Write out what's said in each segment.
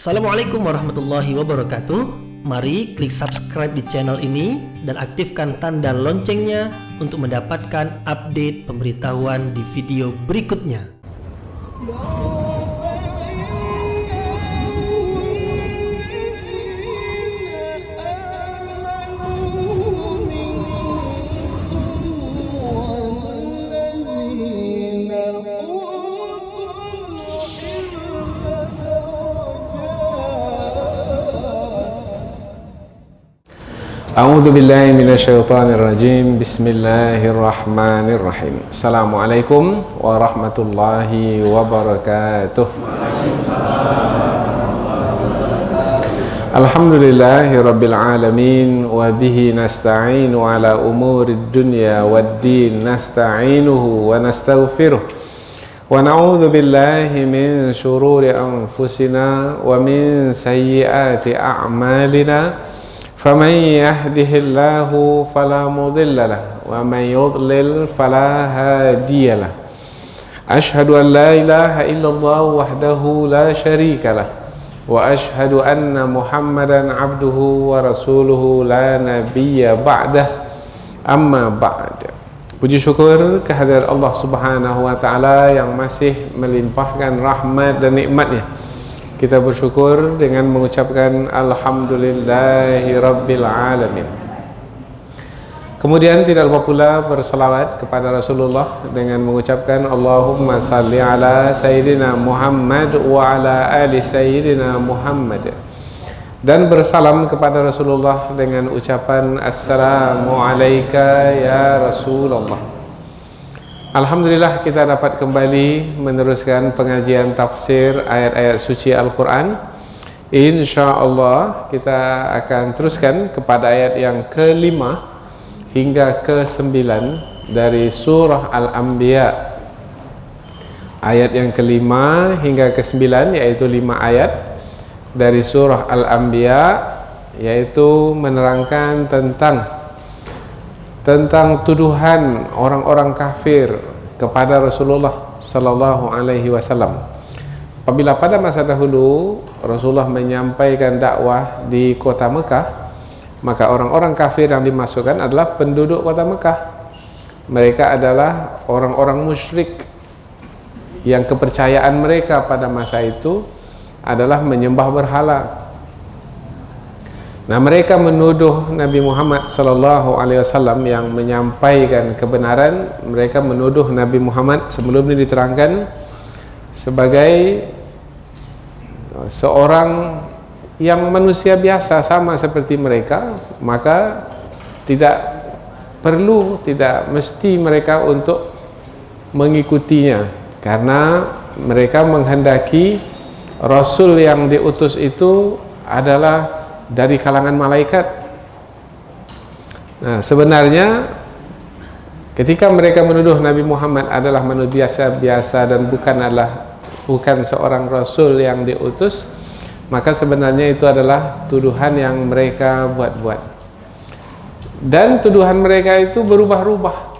Assalamualaikum warahmatullahi wabarakatuh. Mari klik subscribe di channel ini dan aktifkan tanda loncengnya untuk mendapatkan update pemberitahuan di video berikutnya. A'udzu billahi minasyaitonir rajim. Bismillahirrahmanirrahim. Assalamualaikum warahmatullahi wabarakatuh. Alhamdulillahi rabbil alamin wa bihi nasta'inu ala umurid dunya waddin nasta'inuhu wa nastaghfiruh wa na'udzu billahi min shururi anfusina wa min sayyiati a'malina. فمن يهده الله فلا مضل له ومن يضلل فلا هادي له أشهد أن لا إله إلا الله وحده لا شريك له وأشهد أن محمدا عبده ورسوله لا نبي بعده أما بعد. Puji syukur kehadirat Allah Subhanahu wa taala yang masih melimpahkan rahmat dan nikmatnya. Kita bersyukur dengan mengucapkan Alhamdulillahi Rabbil Alamin. Kemudian tidak lupa pula berselawat kepada Rasulullah dengan mengucapkan Allahumma salli ala Sayyidina Muhammad wa ala ali Sayyidina Muhammad. Dan bersalam kepada Rasulullah dengan ucapan Assalamu alayka ya Rasulullah. Alhamdulillah kita dapat kembali meneruskan pengajian tafsir ayat-ayat suci Al-Quran. InsyaAllah kita akan teruskan kepada ayat yang ke-5 hingga ke-9 dari surah Al-Anbiya. Ayat yang ke-5 hingga ke-9 yaitu 5 ayat dari surah Al-Anbiya, yaitu menerangkan tentang tuduhan orang-orang kafir kepada Rasulullah sallallahu alaihi wasallam. Apabila pada masa dahulu Rasulullah menyampaikan dakwah di kota Mekah, maka orang-orang kafir yang dimasukkan adalah penduduk kota Mekah. Mereka adalah orang-orang musyrik yang kepercayaan mereka pada masa itu adalah menyembah berhala. Nah, mereka menuduh Nabi Muhammad sallallahu alaihi wasallam yang menyampaikan kebenaran. Mereka menuduh Nabi Muhammad sebelum ini diterangkan sebagai seorang yang manusia biasa sama seperti mereka, maka tidak mesti mereka untuk mengikutinya, karena mereka menghendaki Rasul yang diutus itu adalah dari kalangan malaikat. Nah, sebenarnya ketika mereka menuduh Nabi Muhammad adalah manusia biasa dan bukan seorang Rasul yang diutus, maka sebenarnya itu adalah tuduhan yang mereka buat-buat. Dan tuduhan mereka itu berubah-ubah.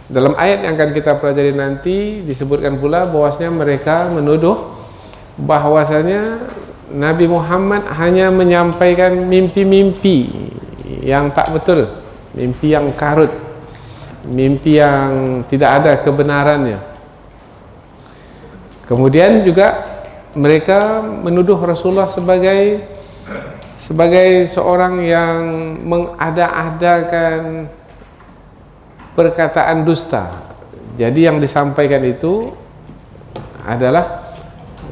Dalam ayat yang akan kita pelajari nanti disebutkan pula bahwasanya mereka menuduh bahwasanya Nabi Muhammad hanya menyampaikan mimpi-mimpi yang tak betul, mimpi yang karut, mimpi yang tidak ada kebenarannya. Kemudian juga mereka menuduh Rasulullah sebagai seorang yang mengada-adakan perkataan dusta. Jadi yang disampaikan itu adalah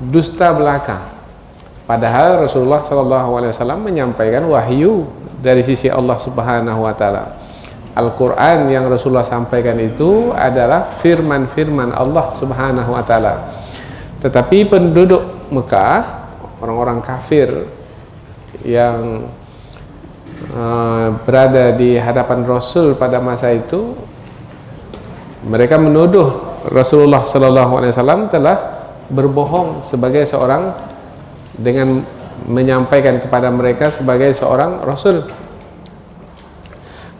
dusta belaka. Padahal Rasulullah SAW menyampaikan wahyu dari sisi Allah Subhanahu wa taala. Al-Quran yang Rasulullah sampaikan itu adalah firman-firman Allah Subhanahu wa taala. Tetapi penduduk Mekah, orang-orang kafir yang berada di hadapan Rasul pada masa itu, mereka menuduh Rasulullah SAW telah berbohong sebagai seorang, dengan menyampaikan kepada mereka sebagai seorang Rasul.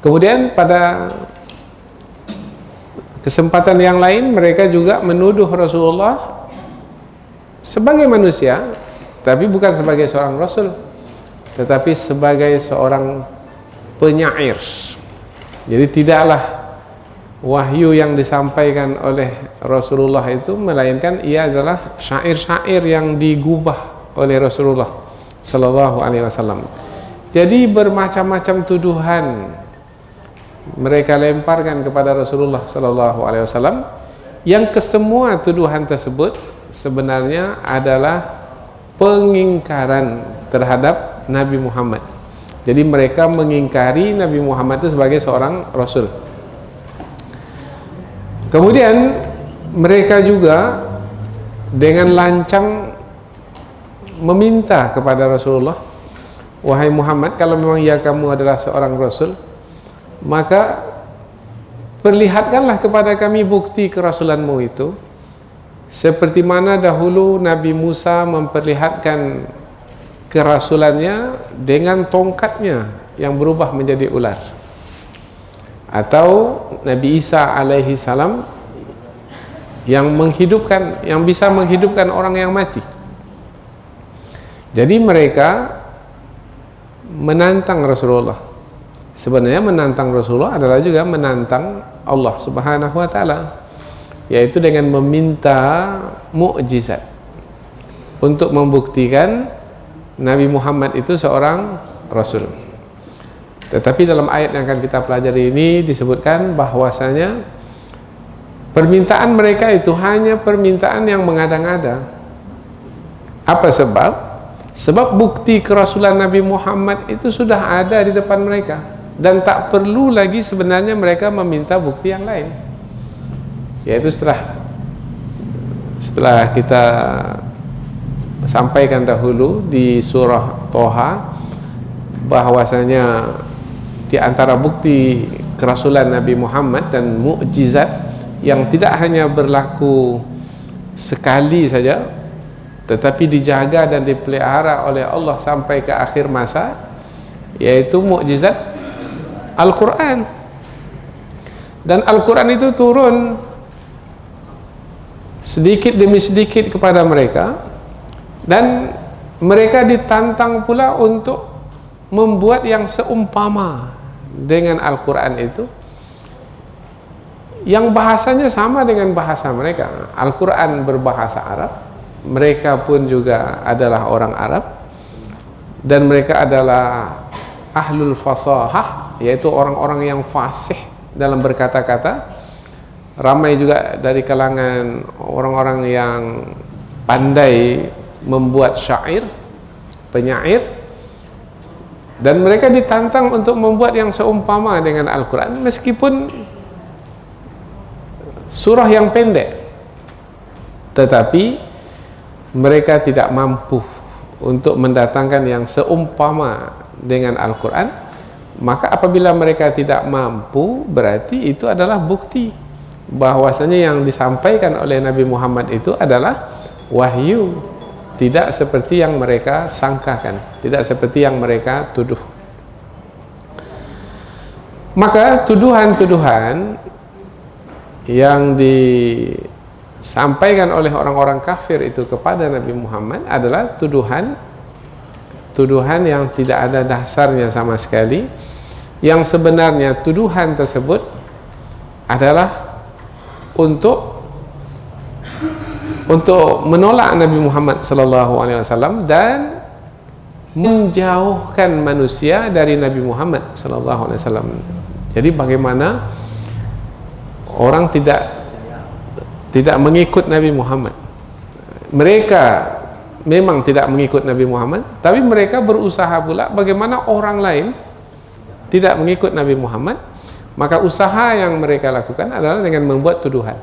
Kemudian pada kesempatan yang lain mereka juga menuduh Rasulullah sebagai manusia tapi bukan sebagai seorang rasul, tetapi sebagai seorang penyair. Jadi tidaklah wahyu yang disampaikan oleh Rasulullah itu, melainkan ia adalah syair-syair yang digubah oleh Rasulullah sallallahu alaihi wasallam. Jadi bermacam-macam tuduhan mereka lemparkan kepada Rasulullah sallallahu alaihi wasallam, yang kesemua tuduhan tersebut sebenarnya adalah pengingkaran terhadap Nabi Muhammad. Jadi mereka mengingkari Nabi Muhammad itu sebagai seorang rasul. Kemudian mereka juga dengan lancang meminta kepada Rasulullah, wahai Muhammad, kalau memang ya kamu adalah seorang rasul, maka perlihatkanlah kepada kami bukti kerasulanmu itu, seperti mana dahulu Nabi Musa memperlihatkan kerasulannya dengan tongkatnya yang berubah menjadi ular, atau Nabi Isa alaihi salam yang bisa menghidupkan orang yang mati. Jadi mereka menantang Rasulullah. Sebenarnya menantang Rasulullah adalah juga menantang Allah Subhanahu wa taala, yaitu dengan meminta mukjizat untuk membuktikan Nabi Muhammad itu seorang rasul. Tetapi dalam ayat yang akan kita pelajari ini disebutkan bahwasanya permintaan mereka itu hanya permintaan yang mengada-ngada. Apa sebab? Sebab bukti kerasulan Nabi Muhammad itu sudah ada di depan mereka, dan tak perlu lagi sebenarnya mereka meminta bukti yang lain. Yaitu setelah kita sampaikan dahulu di surah Toha bahwasanya di antara bukti kerasulan Nabi Muhammad dan mukjizat yang tidak hanya berlaku sekali saja, tetapi dijaga dan dipelihara oleh Allah sampai ke akhir masa, yaitu mukjizat Al-Quran. Dan Al-Quran itu turun sedikit demi sedikit kepada mereka, dan mereka ditantang pula untuk membuat yang seumpama dengan Al-Quran itu, yang bahasanya sama dengan bahasa mereka. Al-Quran berbahasa Arab, mereka pun juga adalah orang Arab, dan mereka adalah ahlul fasahah, yaitu orang-orang yang fasih dalam berkata-kata. Ramai juga dari kalangan orang-orang yang pandai membuat syair, penyair, dan mereka ditantang untuk membuat yang seumpama dengan Al-Quran, meskipun surah yang pendek, tetapi mereka tidak mampu untuk mendatangkan yang seumpama dengan Al-Quran. Maka apabila mereka tidak mampu, berarti itu adalah bukti bahwasanya yang disampaikan oleh Nabi Muhammad itu adalah wahyu, tidak seperti yang mereka sangkakan, tidak seperti yang mereka tuduh. Maka tuduhan-tuduhan yang disampaikan oleh orang-orang kafir itu kepada Nabi Muhammad adalah tuduhan yang tidak ada dasarnya sama sekali, yang sebenarnya tuduhan tersebut adalah untuk menolak Nabi Muhammad sallallahu alaihi wasallam dan menjauhkan manusia dari Nabi Muhammad sallallahu alaihi wasallam. Jadi bagaimana orang tidak mengikut Nabi Muhammad? Mereka memang tidak mengikut Nabi Muhammad, tapi mereka berusaha pula bagaimana orang lain tidak mengikut Nabi Muhammad. Maka usaha yang mereka lakukan adalah dengan membuat tuduhan.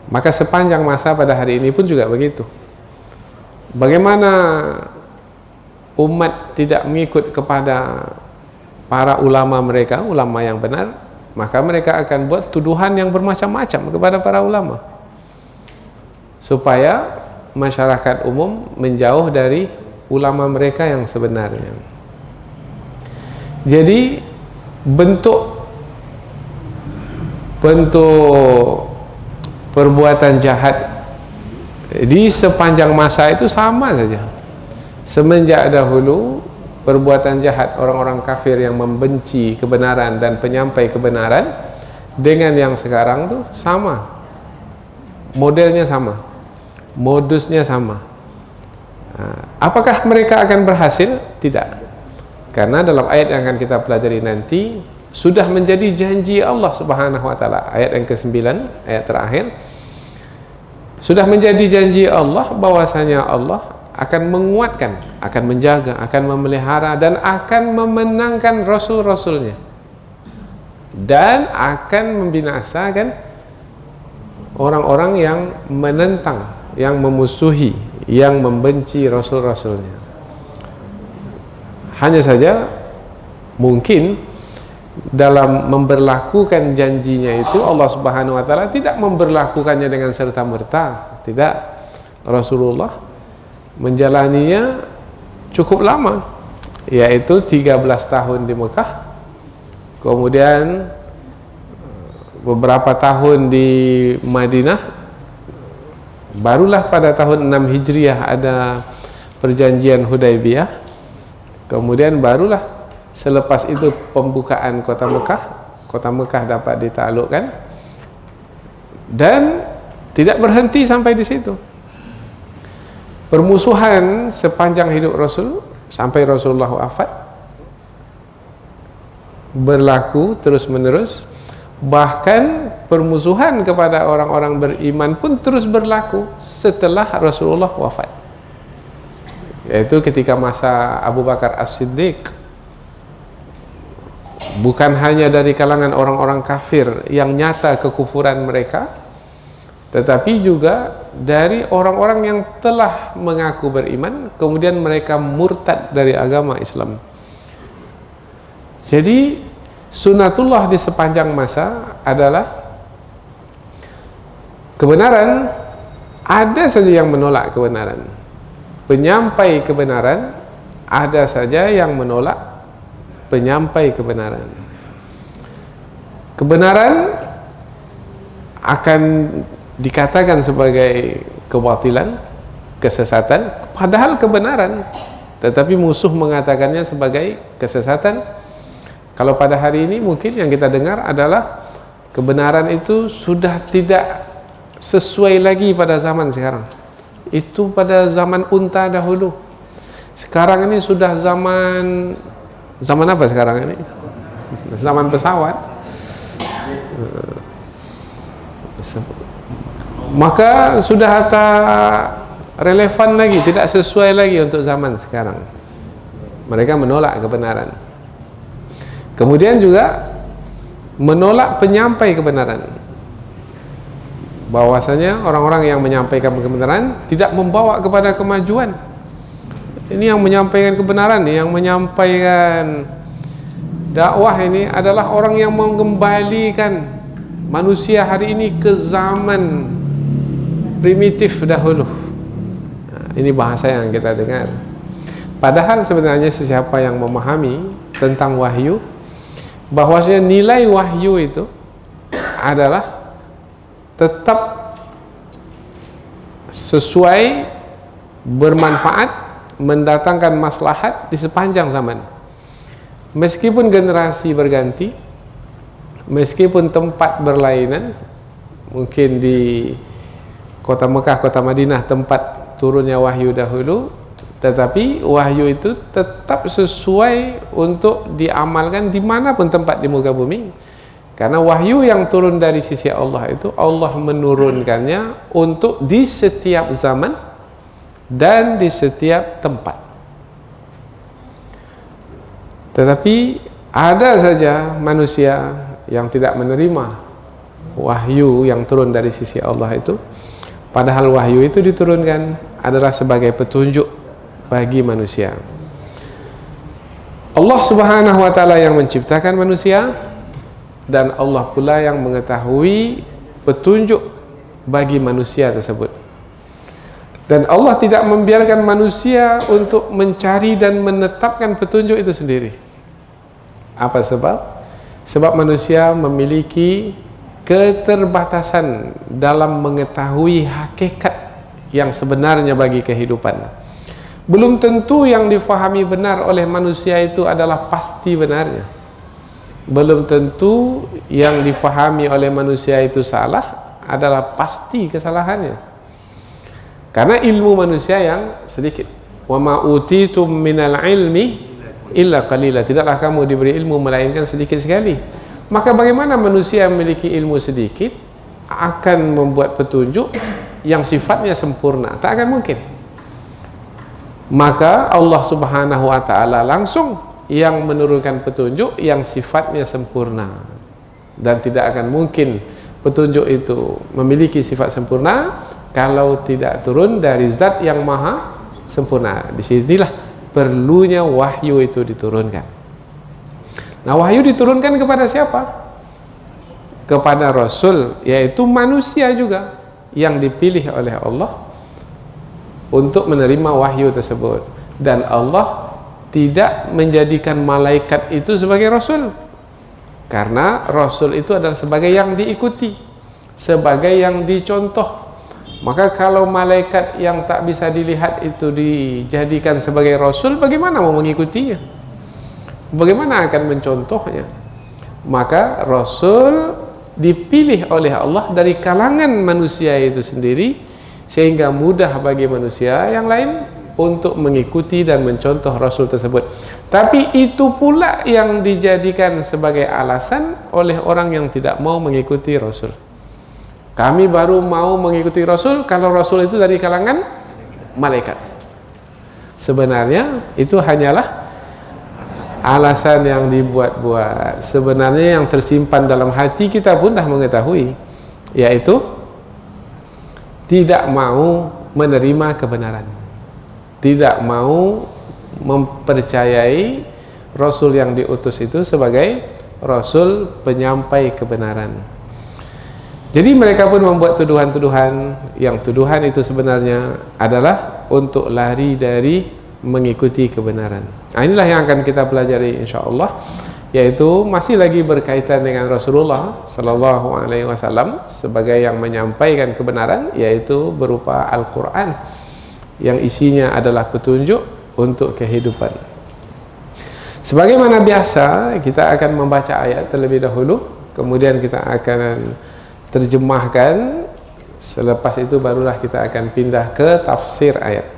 Maka sepanjang masa pada hari ini pun juga begitu. Bagaimana umat tidak mengikut kepada para ulama mereka, ulama yang benar, maka mereka akan buat tuduhan yang bermacam-macam kepada para ulama, supaya masyarakat umum menjauh dari ulama mereka yang sebenarnya. Jadi bentuk perbuatan jahat Di sepanjang masa itu sama saja. Semenjak dahulu perbuatan jahat orang-orang kafir yang membenci kebenaran dan penyampai kebenaran dengan yang sekarang tuh sama. Modelnya sama, modusnya sama. Apakah mereka akan berhasil? Tidak. Karena dalam ayat yang akan kita pelajari nanti sudah menjadi janji Allah Subhanahu wa taala. Ayat yang ke-9, ayat terakhir. Sudah menjadi janji Allah bahwasanya Allah akan menguatkan, akan menjaga, akan memelihara dan akan memenangkan rasul-rasulnya. Dan akan membinasakan orang-orang yang menentang, yang memusuhi, yang membenci rasul-rasulnya. Hanya saja mungkin dalam memberlakukan janjinya itu Allah Subhanahu wa taala tidak memberlakukannya dengan serta-merta. Tidak. Rasulullah menjalaninya cukup lama, yaitu 13 tahun di Mekah, kemudian beberapa tahun di Madinah, barulah pada tahun 6 Hijriah ada perjanjian Hudaibiyah, kemudian barulah selepas itu pembukaan kota Mekah dapat ditaklukkan, dan tidak berhenti sampai di situ. Permusuhan sepanjang hidup Rasul sampai Rasulullah wafat berlaku terus menerus, bahkan permusuhan kepada orang-orang beriman pun terus berlaku setelah Rasulullah wafat, yaitu ketika masa Abu Bakar As-Siddiq. Bukan hanya dari kalangan orang-orang kafir yang nyata kekufuran mereka, tetapi juga dari orang-orang yang telah mengaku beriman kemudian mereka murtad dari agama Islam. Jadi sunatullah di sepanjang masa adalah kebenaran, ada saja yang menolak kebenaran. Penyampai kebenaran ada saja yang menolak penyampai kebenaran. Kebenaran akan dikatakan sebagai kebatilan, kesesatan, padahal kebenaran, tetapi musuh mengatakannya sebagai kesesatan. Kalau pada hari ini mungkin yang kita dengar adalah kebenaran itu sudah tidak sesuai lagi pada zaman sekarang. Itu pada zaman unta dahulu. Sekarang ini sudah zaman apa sekarang ini? Zaman pesawat. Maka sudah tak relevan lagi, tidak sesuai lagi untuk zaman sekarang. Mereka menolak kebenaran. Kemudian juga menolak penyampai kebenaran. Bahwasanya orang-orang yang menyampaikan kebenaran tidak membawa kepada kemajuan. Ini yang menyampaikan kebenaran, yang menyampaikan dakwah ini adalah orang yang mengembalikan manusia hari ini ke zaman primitif dahulu. Nah, ini bahasa yang kita dengar. Padahal sebenarnya siapa yang memahami tentang wahyu, bahwasanya nilai wahyu itu adalah tetap sesuai, bermanfaat, mendatangkan maslahat di sepanjang zaman. Meskipun generasi berganti, meskipun tempat berlainan, mungkin di kota Mekah, kota Madinah tempat turunnya wahyu dahulu, tetapi wahyu itu tetap sesuai untuk diamalkan dimanapun tempat di muka bumi. Karena wahyu yang turun dari sisi Allah itu Allah menurunkannya untuk di setiap zaman dan di setiap tempat. Tetapi ada saja manusia yang tidak menerima wahyu yang turun dari sisi Allah itu, padahal wahyu itu diturunkan adalah sebagai petunjuk bagi manusia. Allah Subhanahu wa taala yang menciptakan manusia, dan Allah pula yang mengetahui petunjuk bagi manusia tersebut. Dan Allah tidak membiarkan manusia untuk mencari dan menetapkan petunjuk itu sendiri. Apa sebab? Sebab manusia memiliki keterbatasan dalam mengetahui hakikat yang sebenarnya bagi kehidupan. Belum tentu yang difahami benar oleh manusia itu adalah pasti benarnya. Belum tentu yang difahami oleh manusia itu salah adalah pasti kesalahannya. Karena ilmu manusia yang sedikit. Wa ma utitum minal ilmi illa qalila. Tidaklah kamu diberi ilmu melainkan sedikit sekali. Maka bagaimana manusia memiliki ilmu sedikit akan membuat petunjuk yang sifatnya sempurna? Tak akan mungkin. Maka Allah Subhanahu wa ta'ala langsung yang menurunkan petunjuk yang sifatnya sempurna, dan tidak akan mungkin petunjuk itu memiliki sifat sempurna kalau tidak turun dari zat yang maha sempurna. Disinilah perlunya wahyu itu diturunkan. Nah, wahyu diturunkan kepada siapa? Kepada Rasul, yaitu manusia juga yang dipilih oleh Allah untuk menerima wahyu tersebut. Dan Allah tidak menjadikan malaikat itu sebagai Rasul, karena Rasul itu adalah sebagai yang diikuti, sebagai yang dicontoh. Maka kalau malaikat yang tak bisa dilihat itu dijadikan sebagai Rasul, bagaimana mau mengikutinya? Bagaimana akan mencontohnya? Maka Rasul dipilih oleh Allah dari kalangan manusia itu sendiri, sehingga mudah bagi manusia yang lain untuk mengikuti dan mencontoh Rasul tersebut. Tapi itu pula yang dijadikan sebagai alasan oleh orang yang tidak mau mengikuti Rasul. Kami baru mau mengikuti Rasul kalau Rasul itu dari kalangan malaikat. Sebenarnya itu hanyalah alasan yang dibuat-buat. Sebenarnya yang tersimpan dalam hati kita pun dah mengetahui, yaitu tidak mau menerima kebenaran, tidak mau mempercayai Rasul yang diutus itu sebagai Rasul penyampai kebenaran. Jadi mereka pun membuat tuduhan-tuduhan, yang tuduhan itu sebenarnya adalah untuk lari dari mengikuti kebenaran. Nah, inilah yang akan kita pelajari insyaallah, yaitu masih lagi berkaitan dengan Rasulullah sallallahu alaihi wasallam sebagai yang menyampaikan kebenaran, yaitu berupa Al-Qur'an yang isinya adalah petunjuk untuk kehidupan. Sebagaimana biasa, kita akan membaca ayat terlebih dahulu, kemudian kita akan terjemahkan. Selepas itu barulah kita akan pindah ke tafsir ayat.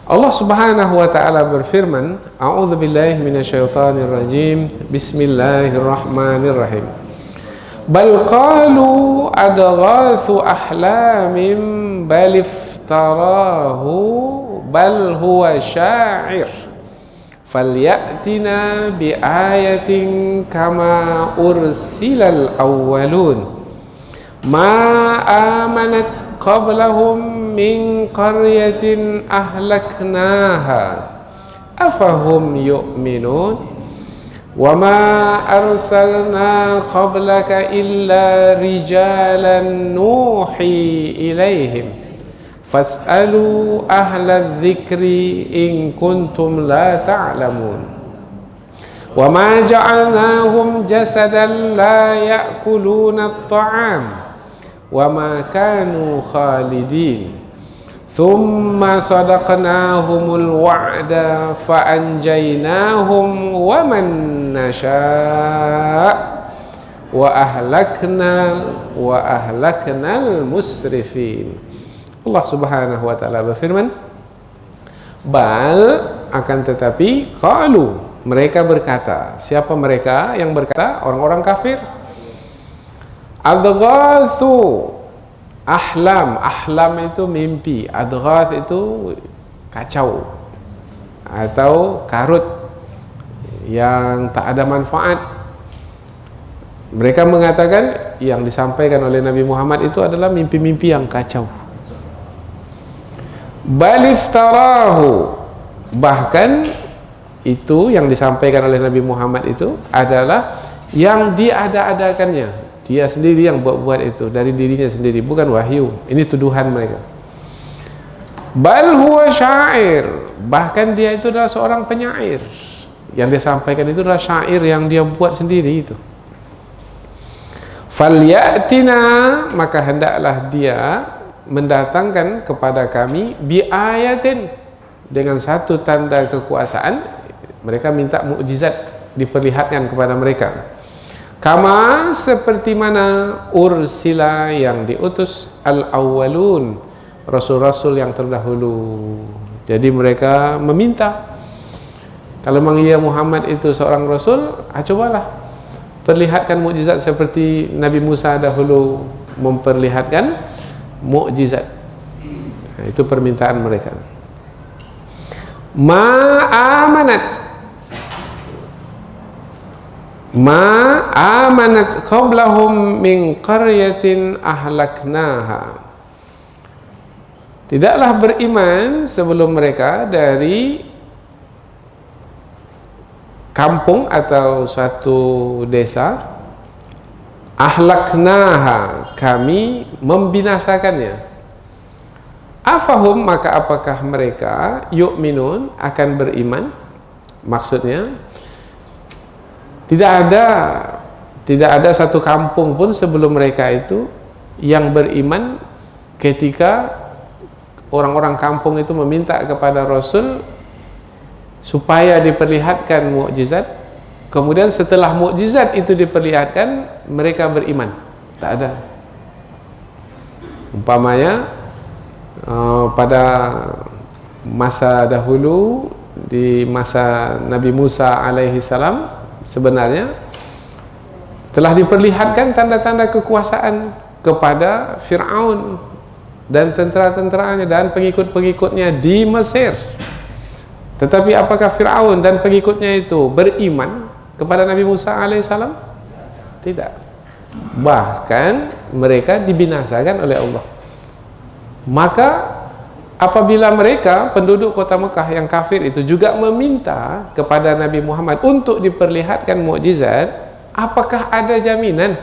Allah Subhanahu wa ta'ala berfirman, A'udzu billahi minasyaitonir rajim. Bismillahirrahmanirrahim. Bal qalu adghathu ahlamin bal iftarahu bal huwa sya'ir falyatina bi ayatin kama ursilal awwalun ma amanat qablahum min qaryatin ahlaknaha afahum yu'minun wa ma arsalna qablaka illa rijalan nuhi ilaihim fas'alu ahla dzikri in kuntum la ta'lamun wa ma ja'alnahum jasadan la ya'kuluna at-ta'am wa ma kanu khalidin thumma sadaqnahumul wa'da fa anjaynahum wa man nasha' wa ahlaknal musrifin. Allah Subhanahu wa ta'ala berfirman, bal, akan tetapi, qalu, mereka berkata. Siapa mereka yang berkata? Orang-orang kafir. Adghathu ahlam. Ahlam itu mimpi, adghath itu kacau atau karut yang tak ada manfaat. Mereka mengatakan yang disampaikan oleh Nabi Muhammad itu adalah mimpi-mimpi yang kacau. Bal iftarahu, bahkan itu yang disampaikan oleh Nabi Muhammad itu adalah yang diada-adakannya. Dia sendiri yang buat-buat itu dari dirinya sendiri, bukan wahyu. Ini tuduhan mereka. Bal huwa syair, bahkan dia itu adalah seorang penyair. Yang dia sampaikan itu adalah syair yang dia buat sendiri itu. Falyatina, maka hendaklah dia mendatangkan kepada kami biayatin, dengan satu tanda kekuasaan. Mereka minta mukjizat diperlihatkan kepada mereka. Kama, seperti mana ursila, yang diutus al-awwalun, rasul-rasul yang terdahulu. Jadi mereka meminta, kalau memang ya Muhammad itu seorang rasul, cobalah perlihatkan mukjizat seperti Nabi Musa dahulu memperlihatkan mukjizat. Itu permintaan mereka. Ma amanat qablahum min qaryatin ahlaknaha. Tidaklah beriman sebelum mereka dari kampung atau suatu desa. Ahlaknaha, kami membinasakannya. Afahum, maka apakah mereka yu'minun, akan beriman? Maksudnya tidak ada satu kampung pun sebelum mereka itu yang beriman ketika orang-orang kampung itu meminta kepada Rasul supaya diperlihatkan mukjizat. Kemudian setelah mukjizat itu diperlihatkan, mereka beriman. Tak ada. Umpamanya pada masa dahulu, di masa Nabi Musa alaihi salam, sebenarnya telah diperlihatkan tanda-tanda kekuasaan kepada Fir'aun dan tentera-tenteranya dan pengikut-pengikutnya di Mesir. Tetapi apakah Fir'aun dan pengikutnya itu beriman kepada Nabi Musa alaihi salam? Tidak. Bahkan mereka dibinasakan oleh Allah. Maka apabila mereka penduduk kota Mekah yang kafir itu juga meminta kepada Nabi Muhammad untuk diperlihatkan mukjizat, apakah ada jaminan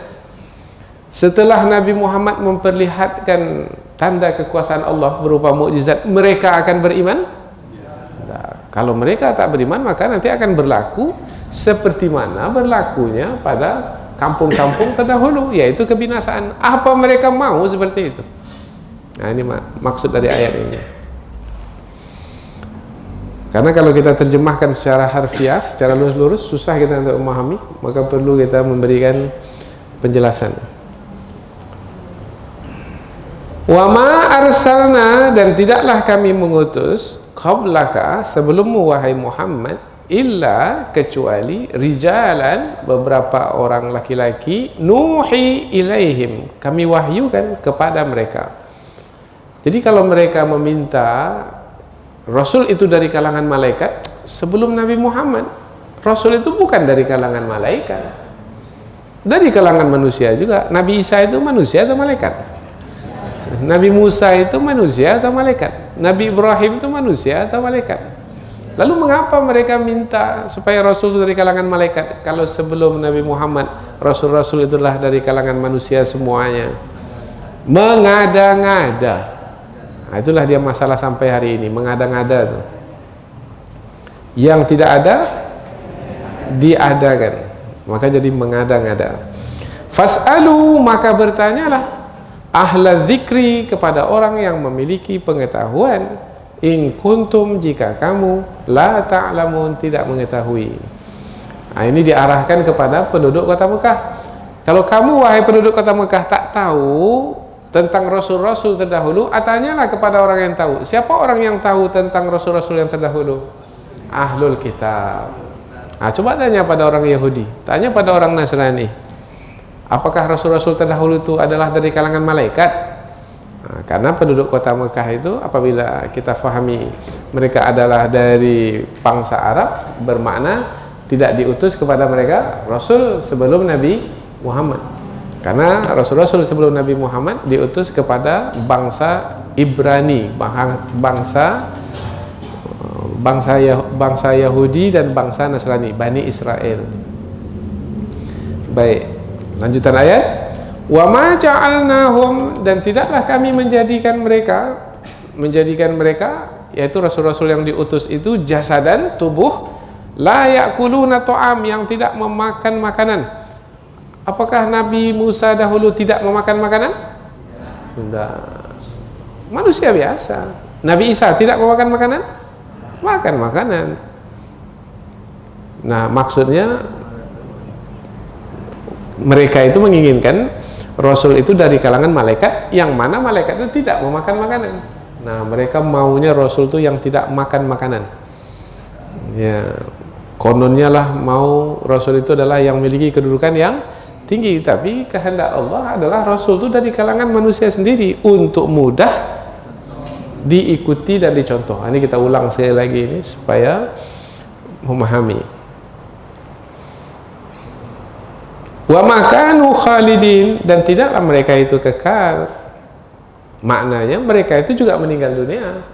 setelah Nabi Muhammad memperlihatkan tanda kekuasaan Allah berupa mukjizat, mereka akan beriman? Nah, kalau mereka tak beriman, maka nanti akan berlaku seperti mana berlakunya pada kampung-kampung terdahulu, yaitu kebinasaan. Apa mereka mau seperti itu? Nah, ini maksud dari ayat ini. Karena kalau kita terjemahkan secara harfiah, secara lurus-lurus, susah kita untuk memahami, maka perlu kita memberikan penjelasan. Wa ma arsalna, dan tidaklah kami mengutus qablaka, sebelummu wahai Muhammad, illa, kecuali rijalan, beberapa orang laki-laki, nuhi ilaihim, kami wahyukan kepada mereka. Jadi kalau mereka meminta Rasul itu dari kalangan malaikat, sebelum Nabi Muhammad, Rasul itu bukan dari kalangan malaikat, dari kalangan manusia juga. Nabi Isa itu manusia atau malaikat? Nabi Musa itu manusia atau malaikat? Nabi Ibrahim itu manusia atau malaikat? Lalu mengapa mereka minta supaya Rasul itu dari kalangan malaikat, kalau sebelum Nabi Muhammad Rasul-Rasul itulah dari kalangan manusia semuanya? Mengada-ngada. Nah, itulah dia masalah sampai hari ini, mengada-ngada tuh. Yang tidak ada diadakan, maka jadi mengada-ngada. Fas'alu, maka bertanyalah, ahla dzikri, kepada orang yang memiliki pengetahuan, in kuntum, jika kamu la ta'lamun, tidak mengetahui. Nah, ini diarahkan kepada penduduk kota Mekah. Kalau kamu wahai penduduk kota Mekah tak tahu tentang rasul-rasul terdahulu, tanyalah kepada orang yang tahu. Siapa orang yang tahu tentang rasul-rasul yang terdahulu? Ahlul kitab. Nah, coba tanya pada orang Yahudi, tanya pada orang Nasrani, apakah rasul-rasul terdahulu itu adalah dari kalangan malaikat? Nah, karena penduduk kota Mekah itu, apabila kita fahami mereka adalah dari bangsa Arab, bermakna tidak diutus kepada mereka rasul sebelum Nabi Muhammad. Karena Rasul-Rasul sebelum Nabi Muhammad diutus kepada bangsa Ibrani, bangsa Yahudi dan bangsa Nasrani, Bani Israel. Baik, lanjutan ayat. Wa ma ja'alnahum, dan tidaklah kami menjadikan mereka, yaitu Rasul-Rasul yang diutus itu, jasadan, tubuh, la ya'kuluna ta'am, yang tidak memakan makanan. Apakah Nabi Musa dahulu tidak memakan makanan? Tidak. manusia biasa. Nabi Isa tidak memakan makanan? Makan makanan. Nah, maksudnya mereka itu menginginkan Rasul itu dari kalangan malaikat, yang mana malaikat itu tidak memakan makanan. Nah, mereka maunya Rasul itu yang tidak makan makanan. Ya, kononnya lah mau Rasul itu adalah yang memiliki kedudukan yang tinggi, tapi kehendak Allah adalah Rasul itu dari kalangan manusia sendiri untuk mudah diikuti dan dicontoh. Ini kita ulang sekali lagi ini supaya memahami. Wa makanu khalidin, dan tidaklah mereka itu kekal. Maknanya mereka itu juga meninggal dunia.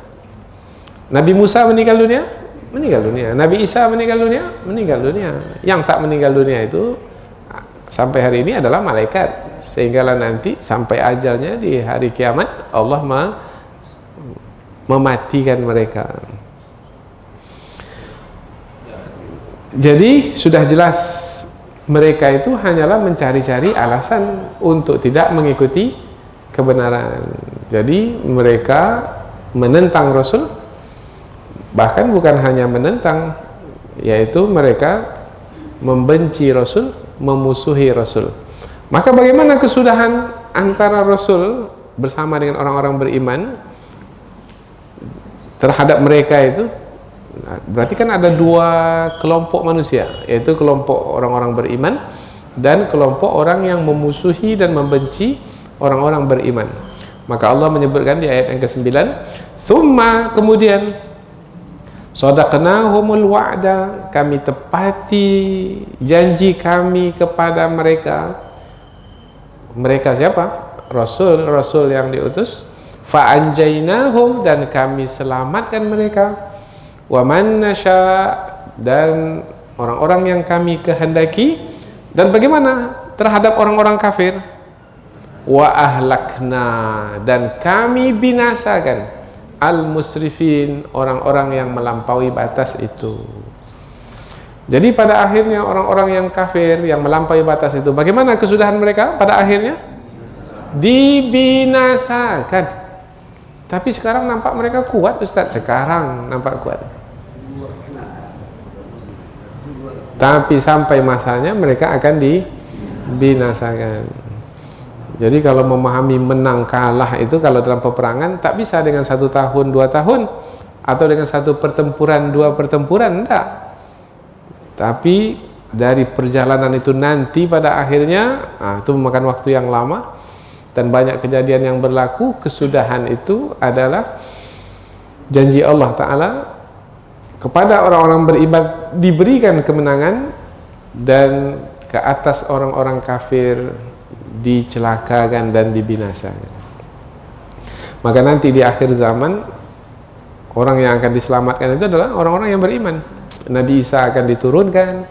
Nabi Musa meninggal dunia? Meninggal dunia. Nabi Isa meninggal dunia? Meninggal dunia. Yang tak meninggal dunia itu sampai hari ini adalah malaikat. Sehinggalah nanti sampai ajalnya di hari kiamat Allah mematikan mereka. Jadi sudah jelas mereka itu hanyalah mencari-cari alasan untuk tidak mengikuti kebenaran. Jadi mereka menentang Rasul, bahkan bukan hanya menentang, yaitu mereka membenci Rasul, memusuhi Rasul. Maka bagaimana kesudahan antara Rasul bersama dengan orang-orang beriman terhadap mereka itu? Berarti kan ada dua kelompok manusia, yaitu kelompok orang-orang beriman dan kelompok orang yang memusuhi dan membenci orang-orang beriman. Maka Allah menyebutkan di ayat yang ke-9, "Tsumma," kemudian, "Shadaqnahumul wa'da," kami tepati janji kami kepada mereka. Mereka siapa? Rasul-rasul yang diutus. "Fa'anjainahum," dan kami selamatkan mereka. "Wa man nasya," dan orang-orang yang kami kehendaki. Dan bagaimana terhadap orang-orang kafir? "Wa ahlakna," dan kami binasakan al-musrifin, orang-orang yang melampaui batas itu. Jadi pada akhirnya orang-orang yang kafir yang melampaui batas itu, bagaimana kesudahan mereka pada akhirnya? Dibinasakan. Tapi sekarang nampak mereka kuat, Ustaz. Sekarang nampak kuat. Tapi sampai masanya mereka akan dibinasakan. Jadi kalau memahami menang kalah itu, kalau dalam peperangan tak bisa dengan 1 tahun 2 tahun atau dengan 1 pertempuran 2 pertempuran, enggak. Tapi dari perjalanan itu nanti pada akhirnya itu memakan waktu yang lama. Dan banyak kejadian yang berlaku. Kesudahan itu adalah janji Allah Ta'ala kepada orang-orang beriman diberikan kemenangan, dan ke atas orang-orang kafir dicelakakan dan dibinasakan. Maka nanti di akhir zaman orang yang akan diselamatkan itu adalah orang-orang yang beriman. Nabi Isa akan diturunkan,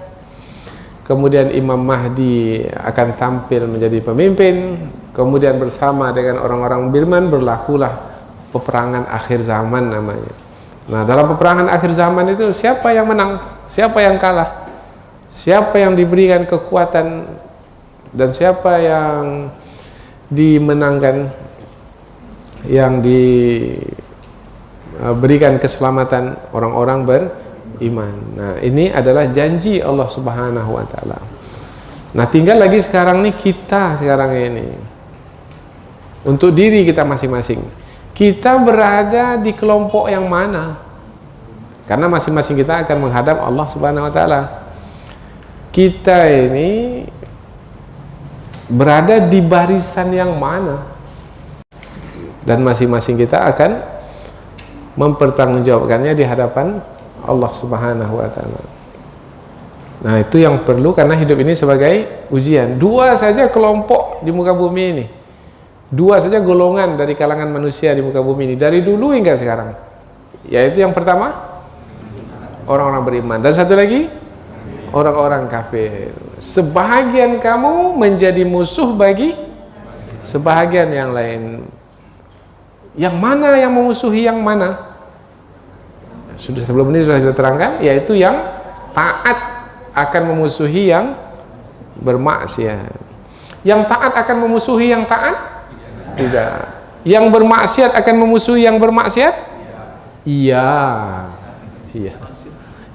kemudian Imam Mahdi akan tampil menjadi pemimpin, kemudian bersama dengan orang-orang beriman berlakulah peperangan akhir zaman namanya. Nah, dalam peperangan akhir zaman itu siapa yang menang, siapa yang kalah, siapa yang diberikan kekuatan, dan siapa yang dimenangkan, yang diberikan keselamatan orang-orang beriman. Nah, ini adalah janji Allah Subhanahu wa Ta'ala. Nah, tinggal lagi sekarang nih kita sekarang ini, untuk diri kita masing-masing. Kita berada di kelompok yang mana? Karena masing-masing kita akan menghadap Allah Subhanahu wa Ta'ala. Kita ini berada di barisan yang mana? Dan masing-masing kita akan mempertanggungjawabkannya di hadapan Allah Subhanahu wa Ta'ala. Nah, itu yang perlu, karena hidup ini sebagai ujian. 2 saja kelompok di muka bumi ini, 2 saja golongan dari kalangan manusia di muka bumi ini, dari dulu hingga sekarang. Yaitu yang pertama, orang-orang beriman, dan satu lagi, orang-orang kafir. Sebahagian kamu menjadi musuh bagi sebahagian yang lain. Yang mana yang memusuhi yang mana? Sudah sebelum ini sudah kita terangkan, yaitu yang taat akan memusuhi yang bermaksiat. Yang taat akan memusuhi yang taat? Tidak. Yang bermaksiat akan memusuhi yang bermaksiat? Iya. Iya.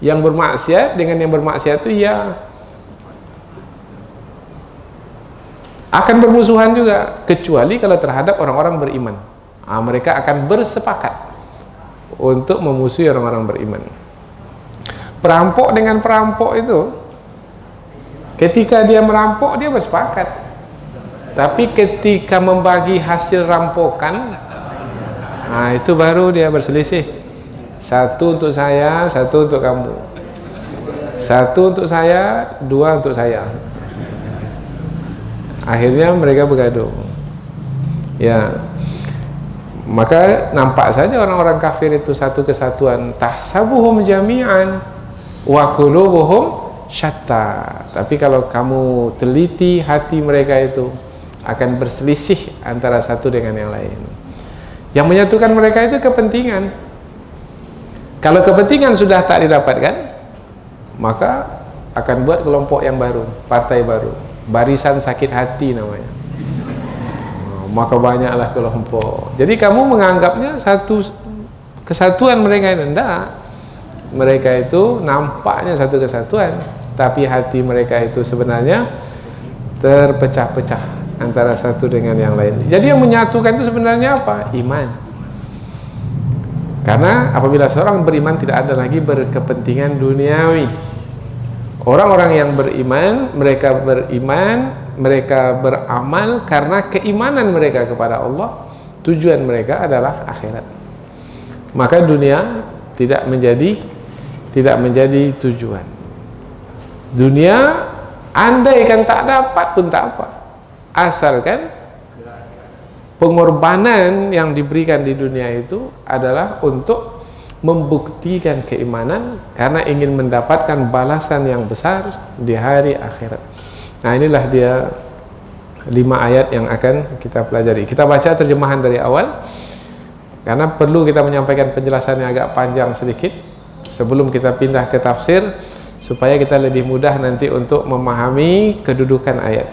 Yang bermaksiat dengan yang bermaksiat itu iya. Akan bermusuhan juga, kecuali kalau terhadap orang-orang beriman. Mereka akan bersepakat untuk memusuhi orang-orang beriman. Perampok dengan perampok itu, ketika dia merampok dia bersepakat, tapi ketika membagi hasil rampokan, itu baru dia berselisih. Satu untuk saya, satu untuk kamu. Satu untuk saya, dua untuk saya. Akhirnya mereka bergaduh. Ya, maka nampak saja orang-orang kafir itu satu kesatuan. Tahsabuhum jami'an wa qulubuhum syatta. Tapi kalau kamu teliti, hati mereka itu akan berselisih antara satu dengan yang lain. Yang menyatukan mereka itu kepentingan. Kalau kepentingan sudah tak didapatkan, maka akan buat kelompok yang baru, partai baru. Barisan sakit hati namanya. Maka banyaklah kelompok. Jadi kamu menganggapnya satu kesatuan mereka itu. Tidak. Mereka itu nampaknya satu kesatuan, tapi hati mereka itu sebenarnya terpecah-pecah antara satu dengan yang lain. Jadi yang menyatukan itu sebenarnya apa? Iman. Karena apabila seorang beriman tidak ada lagi berkepentingan duniawi. Orang-orang yang beriman, mereka beramal karena keimanan mereka kepada Allah. Tujuan mereka adalah akhirat. Maka dunia tidak menjadi tujuan. Dunia andaikan tak dapat pun tak apa, asalkan pengorbanan yang diberikan di dunia itu adalah untuk membuktikan keimanan karena ingin mendapatkan balasan yang besar di hari akhirat. Nah, inilah dia 5 ayat yang akan kita pelajari. Kita baca terjemahan dari awal karena perlu kita menyampaikan penjelasan yang agak panjang sedikit sebelum kita pindah ke tafsir, supaya kita lebih mudah nanti untuk memahami kedudukan ayat.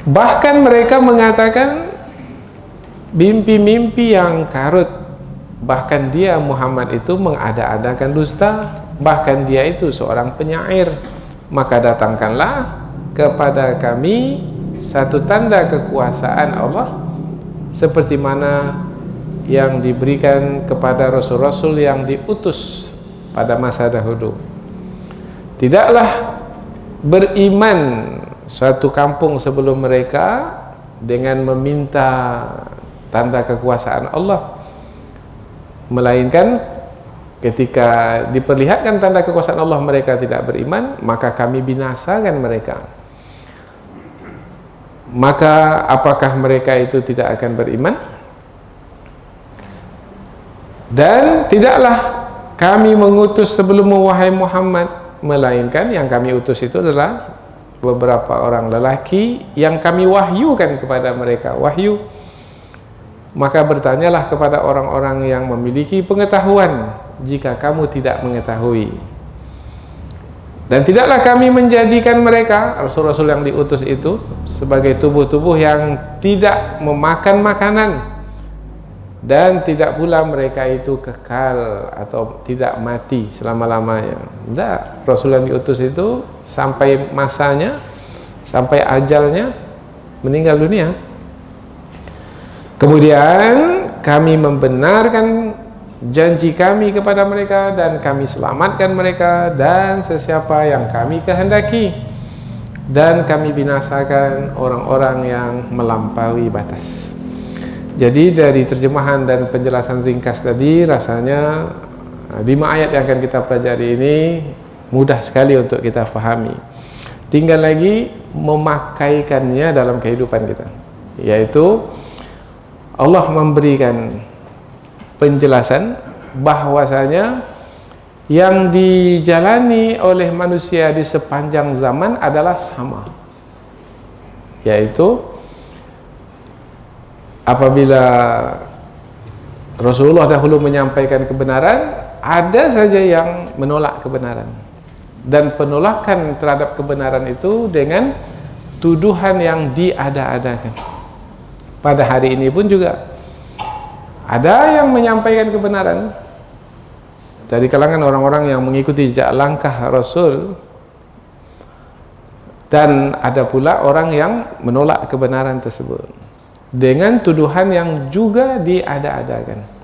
Bahkan mereka mengatakan mimpi-mimpi yang karut. Bahkan dia Muhammad itu mengada-adakan dusta. Bahkan dia itu seorang penyair. Maka datangkanlah kepada kami satu tanda kekuasaan Allah seperti mana yang diberikan kepada rasul-rasul yang diutus pada masa dahulu. Tidaklah beriman suatu kampung sebelum mereka dengan meminta tanda kekuasaan Allah, melainkan ketika diperlihatkan tanda kekuasaan Allah mereka tidak beriman, maka kami binasakan mereka. Maka apakah mereka itu tidak akan beriman? Dan tidaklah kami mengutus sebelum wahai Muhammad, melainkan yang kami utus itu adalah beberapa orang lelaki yang kami wahyukan kepada mereka wahyu. Maka bertanyalah kepada orang-orang yang memiliki pengetahuan jika kamu tidak mengetahui. Dan tidaklah kami menjadikan mereka, rasul-rasul yang diutus itu, sebagai tubuh-tubuh yang tidak memakan makanan, dan tidak pula mereka itu kekal atau tidak mati selama-lamanya. Tidak, rasul yang diutus itu sampai masanya, sampai ajalnya, meninggal dunia. Kemudian kami membenarkan janji kami kepada mereka dan kami selamatkan mereka dan sesiapa yang kami kehendaki, dan kami binasakan orang-orang yang melampaui batas. Jadi dari terjemahan dan penjelasan ringkas tadi, rasanya 5 ayat yang akan kita pelajari ini mudah sekali untuk kita fahami. Tinggal lagi memakaikannya dalam kehidupan kita, yaitu Allah memberikan penjelasan bahwasanya yang dijalani oleh manusia di sepanjang zaman adalah sama, yaitu apabila Rasulullah dahulu menyampaikan kebenaran, ada saja yang menolak kebenaran, dan penolakan terhadap kebenaran itu dengan tuduhan yang diada-adakan. pada hari ini pun juga ada yang menyampaikan kebenaran dari kalangan orang-orang yang mengikuti jejak langkah Rasul, dan ada pula orang yang menolak kebenaran tersebut dengan tuduhan yang juga diada-adakan.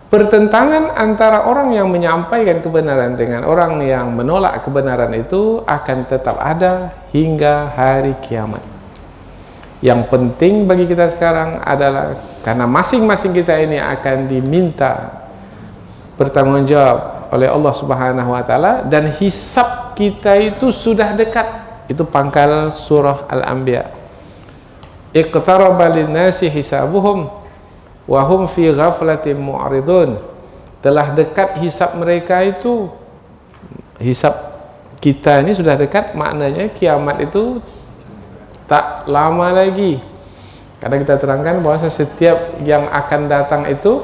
Pertentangan antara orang yang menyampaikan kebenaran dengan orang yang menolak kebenaran itu akan tetap ada hingga hari kiamat. Yang penting bagi kita sekarang adalah karena masing-masing kita ini akan diminta bertanggungjawab oleh Allah Subhanahu wa taala, dan hisab kita itu sudah dekat. Itu pangkal surah Al-Anbiya. Iqtaraba lin-nasi hisabuhum wa hum fi ghaflatin mu'ridun. Telah dekat hisab mereka itu. Hisab kita ini sudah dekat, maknanya kiamat itu tak lama lagi. Karena kita terangkan bahwa setiap yang akan datang itu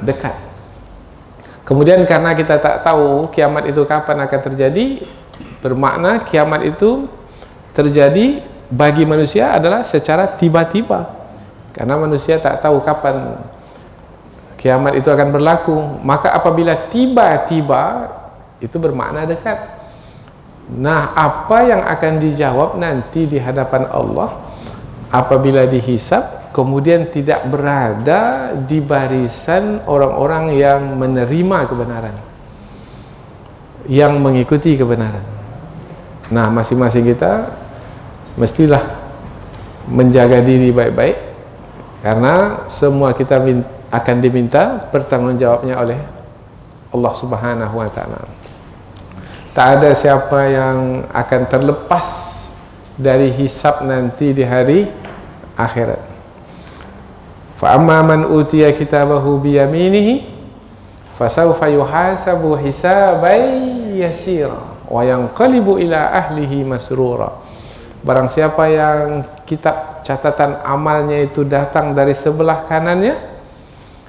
dekat. Kemudian karena kita tak tahu kiamat itu kapan akan terjadi, bermakna kiamat itu terjadi bagi manusia adalah secara tiba-tiba. Karena manusia tak tahu kapan kiamat itu akan berlaku. Maka apabila tiba-tiba, itu bermakna dekat. Nah, apa yang akan dijawab nanti di hadapan Allah apabila dihisab, kemudian tidak berada di barisan orang-orang yang menerima kebenaran, yang mengikuti kebenaran. Nah, masing-masing kita mestilah menjaga diri baik-baik, karena semua kita akan diminta pertanggungjawabnya oleh Allah Subhanahu wa taala. Tak ada siapa yang akan terlepas dari hisab nanti di hari akhirat. Fa amma man utiya kitabahu bi yaminihi fasawfa yuhasabu hisaban yasira wa yanqalibu ila ahlihi masrura. Barang siapa yang kitab catatan amalnya itu datang dari sebelah kanannya,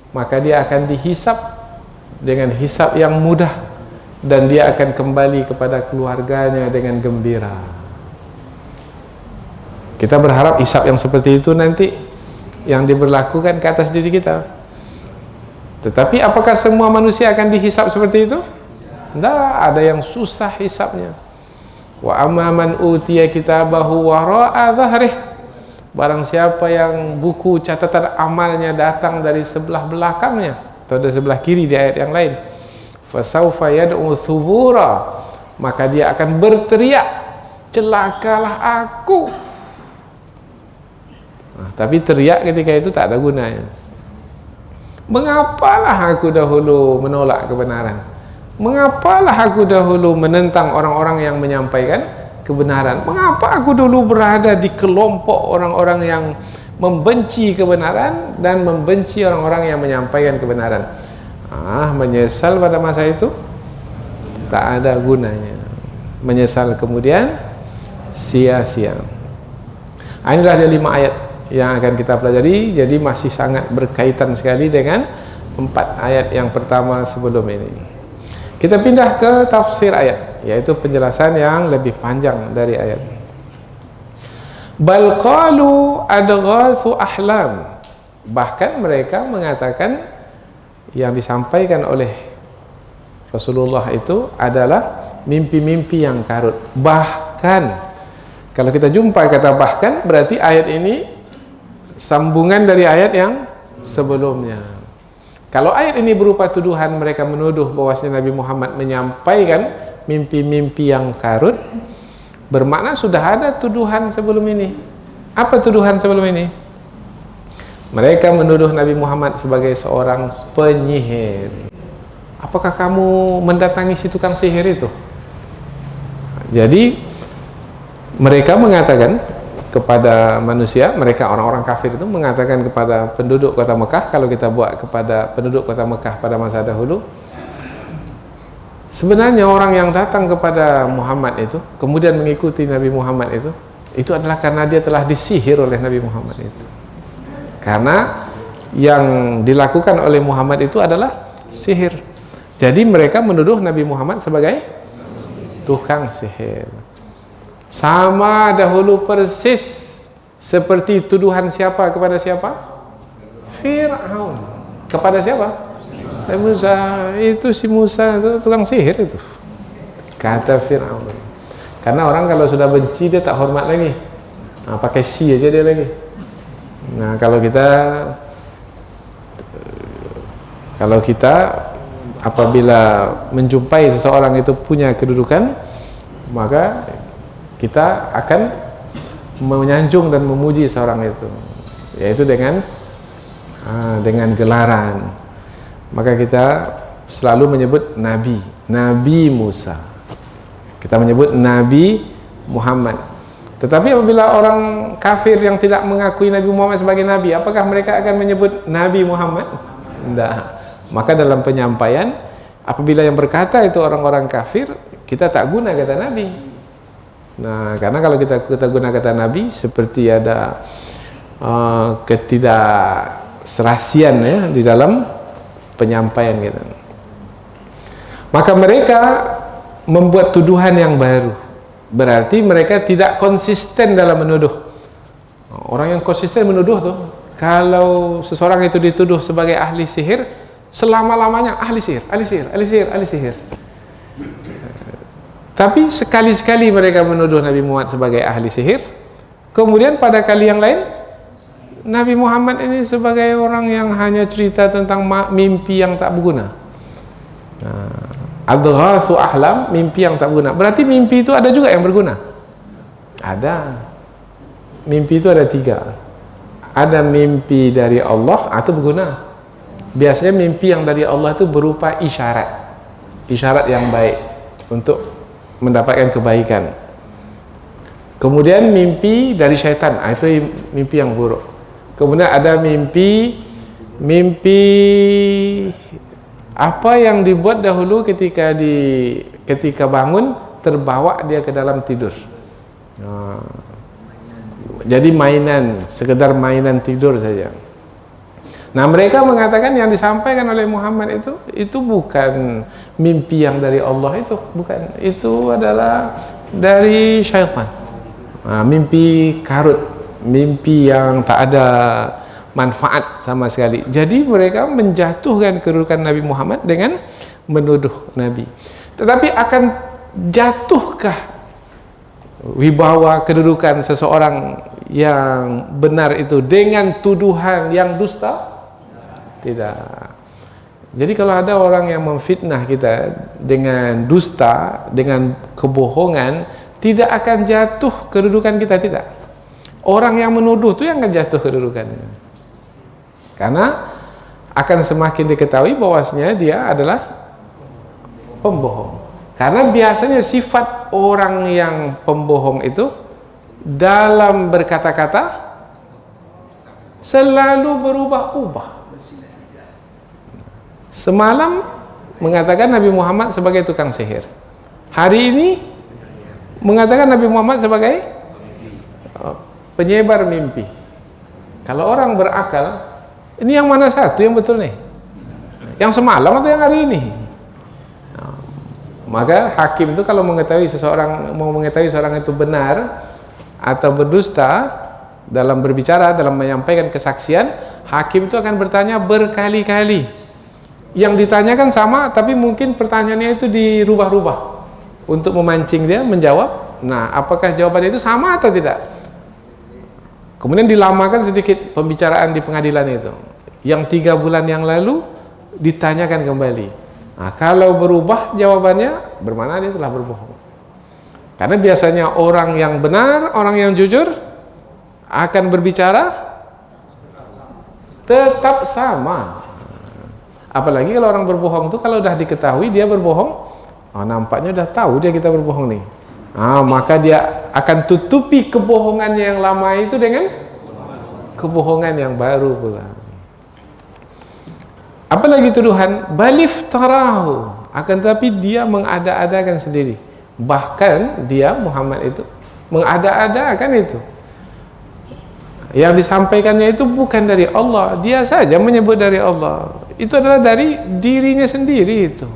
maka dia akan dihisab dengan hisab yang mudah, dan dia akan kembali kepada keluarganya dengan gembira. Kita berharap hisab yang seperti itu nanti yang diberlakukan ke atas diri kita. Tetapi apakah semua manusia akan dihisab seperti itu? Tidak, ada yang susah hisabnya. Wa amma man utiya kitabahu wara'a dhahrih. Barang siapa yang buku catatan amalnya datang dari sebelah belakangnya atau dari sebelah kiri di ayat yang lain, fasawfa yad'u thubura, maka dia akan berteriak, celakalah aku. Nah, tapi teriak ketika itu tak ada gunanya. Mengapalah aku dahulu menolak kebenaran? Mengapalah aku dahulu menentang orang-orang yang menyampaikan kebenaran? Mengapa aku dulu berada di kelompok orang-orang yang membenci kebenaran dan membenci orang-orang yang menyampaikan kebenaran? Menyesal pada masa itu tak ada gunanya. Menyesal kemudian sia-sia. Inilah dia 5 ayat yang akan kita pelajari. Jadi masih sangat berkaitan sekali dengan 4 ayat yang pertama sebelum ini. Kita pindah ke tafsir ayat, yaitu penjelasan yang lebih panjang dari ayat. Bal qalu adghathu ahlam. Bahkan mereka mengatakan yang disampaikan oleh Rasulullah itu adalah mimpi-mimpi yang karut. Bahkan kalau kita jumpa kata bahkan, berarti ayat ini sambungan dari ayat yang sebelumnya. Kalau ayat ini berupa tuduhan, mereka menuduh bahwasanya Nabi Muhammad menyampaikan mimpi-mimpi yang karut, bermakna sudah ada tuduhan sebelum ini. Apa tuduhan sebelum ini? Mereka menuduh Nabi Muhammad sebagai seorang penyihir. Apakah kamu mendatangi si tukang sihir itu? Jadi mereka mengatakan kepada manusia, mereka orang-orang kafir itu mengatakan kepada penduduk kota Mekah, kalau kita buat kepada penduduk kota Mekah pada masa dahulu, sebenarnya orang yang datang kepada Muhammad itu, kemudian mengikuti Nabi Muhammad itu adalah karena dia telah disihir oleh Nabi Muhammad itu. Karena yang dilakukan oleh Muhammad itu adalah sihir. Jadi mereka menuduh Nabi Muhammad sebagai tukang sihir. Sama dahulu persis Seperti tuduhan siapa kepada siapa? Fir'aun. Kepada siapa? Musa. Itu si Musa itu tukang sihir itu, kata Fir'aun. Karena orang kalau sudah benci dia tak hormat lagi. Nah, pakai si aja dia lagi. Nah, kalau kita apabila menjumpai seseorang itu punya kedudukan, maka kita akan menyanjung dan memuji seorang itu, yaitu dengan gelaran. Maka kita selalu menyebut Nabi Musa, kita menyebut Nabi Muhammad. Tetapi apabila orang kafir yang tidak mengakui Nabi Muhammad sebagai Nabi, apakah mereka akan menyebut Nabi Muhammad? Tidak. Maka dalam penyampaian, apabila yang berkata itu orang-orang kafir, kita tak guna kata Nabi. Nah, karena kalau kita guna kata Nabi, seperti ada ketidakserasian ya di dalam penyampaian kita. Maka mereka membuat tuduhan yang baru. Berarti mereka tidak konsisten dalam menuduh. Orang yang konsisten menuduh tuh, kalau seseorang itu dituduh sebagai ahli sihir, selama-lamanya ahli sihir. Tapi sekali-sekali mereka menuduh Nabi Muhammad sebagai ahli sihir, kemudian pada kali yang lain Nabi Muhammad ini sebagai orang yang hanya cerita tentang mimpi yang tak berguna. Adghasu ahlam, mimpi yang tak berguna. Berarti mimpi itu ada juga yang berguna? Ada. Mimpi itu ada 3. Ada mimpi dari Allah atau berguna. Biasanya mimpi yang dari Allah itu berupa isyarat yang baik untuk mendapatkan kebaikan. Kemudian mimpi dari syaitan, itu mimpi yang buruk. Kemudian ada mimpi apa yang dibuat dahulu ketika bangun, terbawa dia ke dalam tidur. Jadi sekedar mainan tidur saja. Nah, mereka mengatakan yang disampaikan oleh Muhammad itu bukan mimpi yang dari Allah, itu bukan. Itu adalah dari syaitan. Mimpi karut, mimpi yang tak ada manfaat sama sekali. Jadi mereka menjatuhkan kedudukan Nabi Muhammad dengan menuduh Nabi. Tetapi akan jatuhkah wibawa kedudukan seseorang yang benar itu dengan tuduhan yang dusta? Tidak. Jadi kalau ada orang yang memfitnah kita dengan dusta, dengan kebohongan, tidak akan jatuh kedudukan kita, tidak. Orang yang menuduh itu yang akan jatuh kedudukannya. Karena akan semakin diketahui bahwasanya dia adalah pembohong. Karena biasanya sifat orang yang pembohong itu dalam berkata-kata selalu berubah-ubah. Semalam mengatakan Nabi Muhammad sebagai tukang sihir. Hari ini mengatakan Nabi Muhammad sebagai penyebar mimpi. Kalau orang berakal, ini yang mana satu yang betul nih? Yang semalam atau yang hari ini? Maka hakim itu kalau mau mengetahui seorang itu benar atau berdusta dalam berbicara, dalam menyampaikan kesaksian, hakim itu akan bertanya berkali-kali. Yang ditanyakan sama, tapi mungkin pertanyaannya itu dirubah-rubah untuk memancing dia menjawab. Nah, apakah jawaban itu sama atau tidak? Kemudian dilamakan sedikit pembicaraan di pengadilan itu. Yang 3 bulan yang lalu ditanyakan kembali. Nah, kalau berubah jawabannya, bermana dia telah berbohong. Karena biasanya orang yang benar, orang yang jujur akan berbicara tetap sama. Apalagi kalau orang berbohong itu, kalau sudah diketahui dia berbohong, nampaknya sudah tahu kita berbohong nih. Maka dia akan tutupi kebohongannya yang lama itu dengan kebohongan yang baru pula. Apalagi tuduhan balif tarahu, akan tetapi dia mengada-adakan sendiri. Bahkan dia Muhammad itu mengada-adakan itu. Yang disampaikannya itu bukan dari Allah, dia saja menyebut dari Allah. Itu adalah dari dirinya sendiri itu.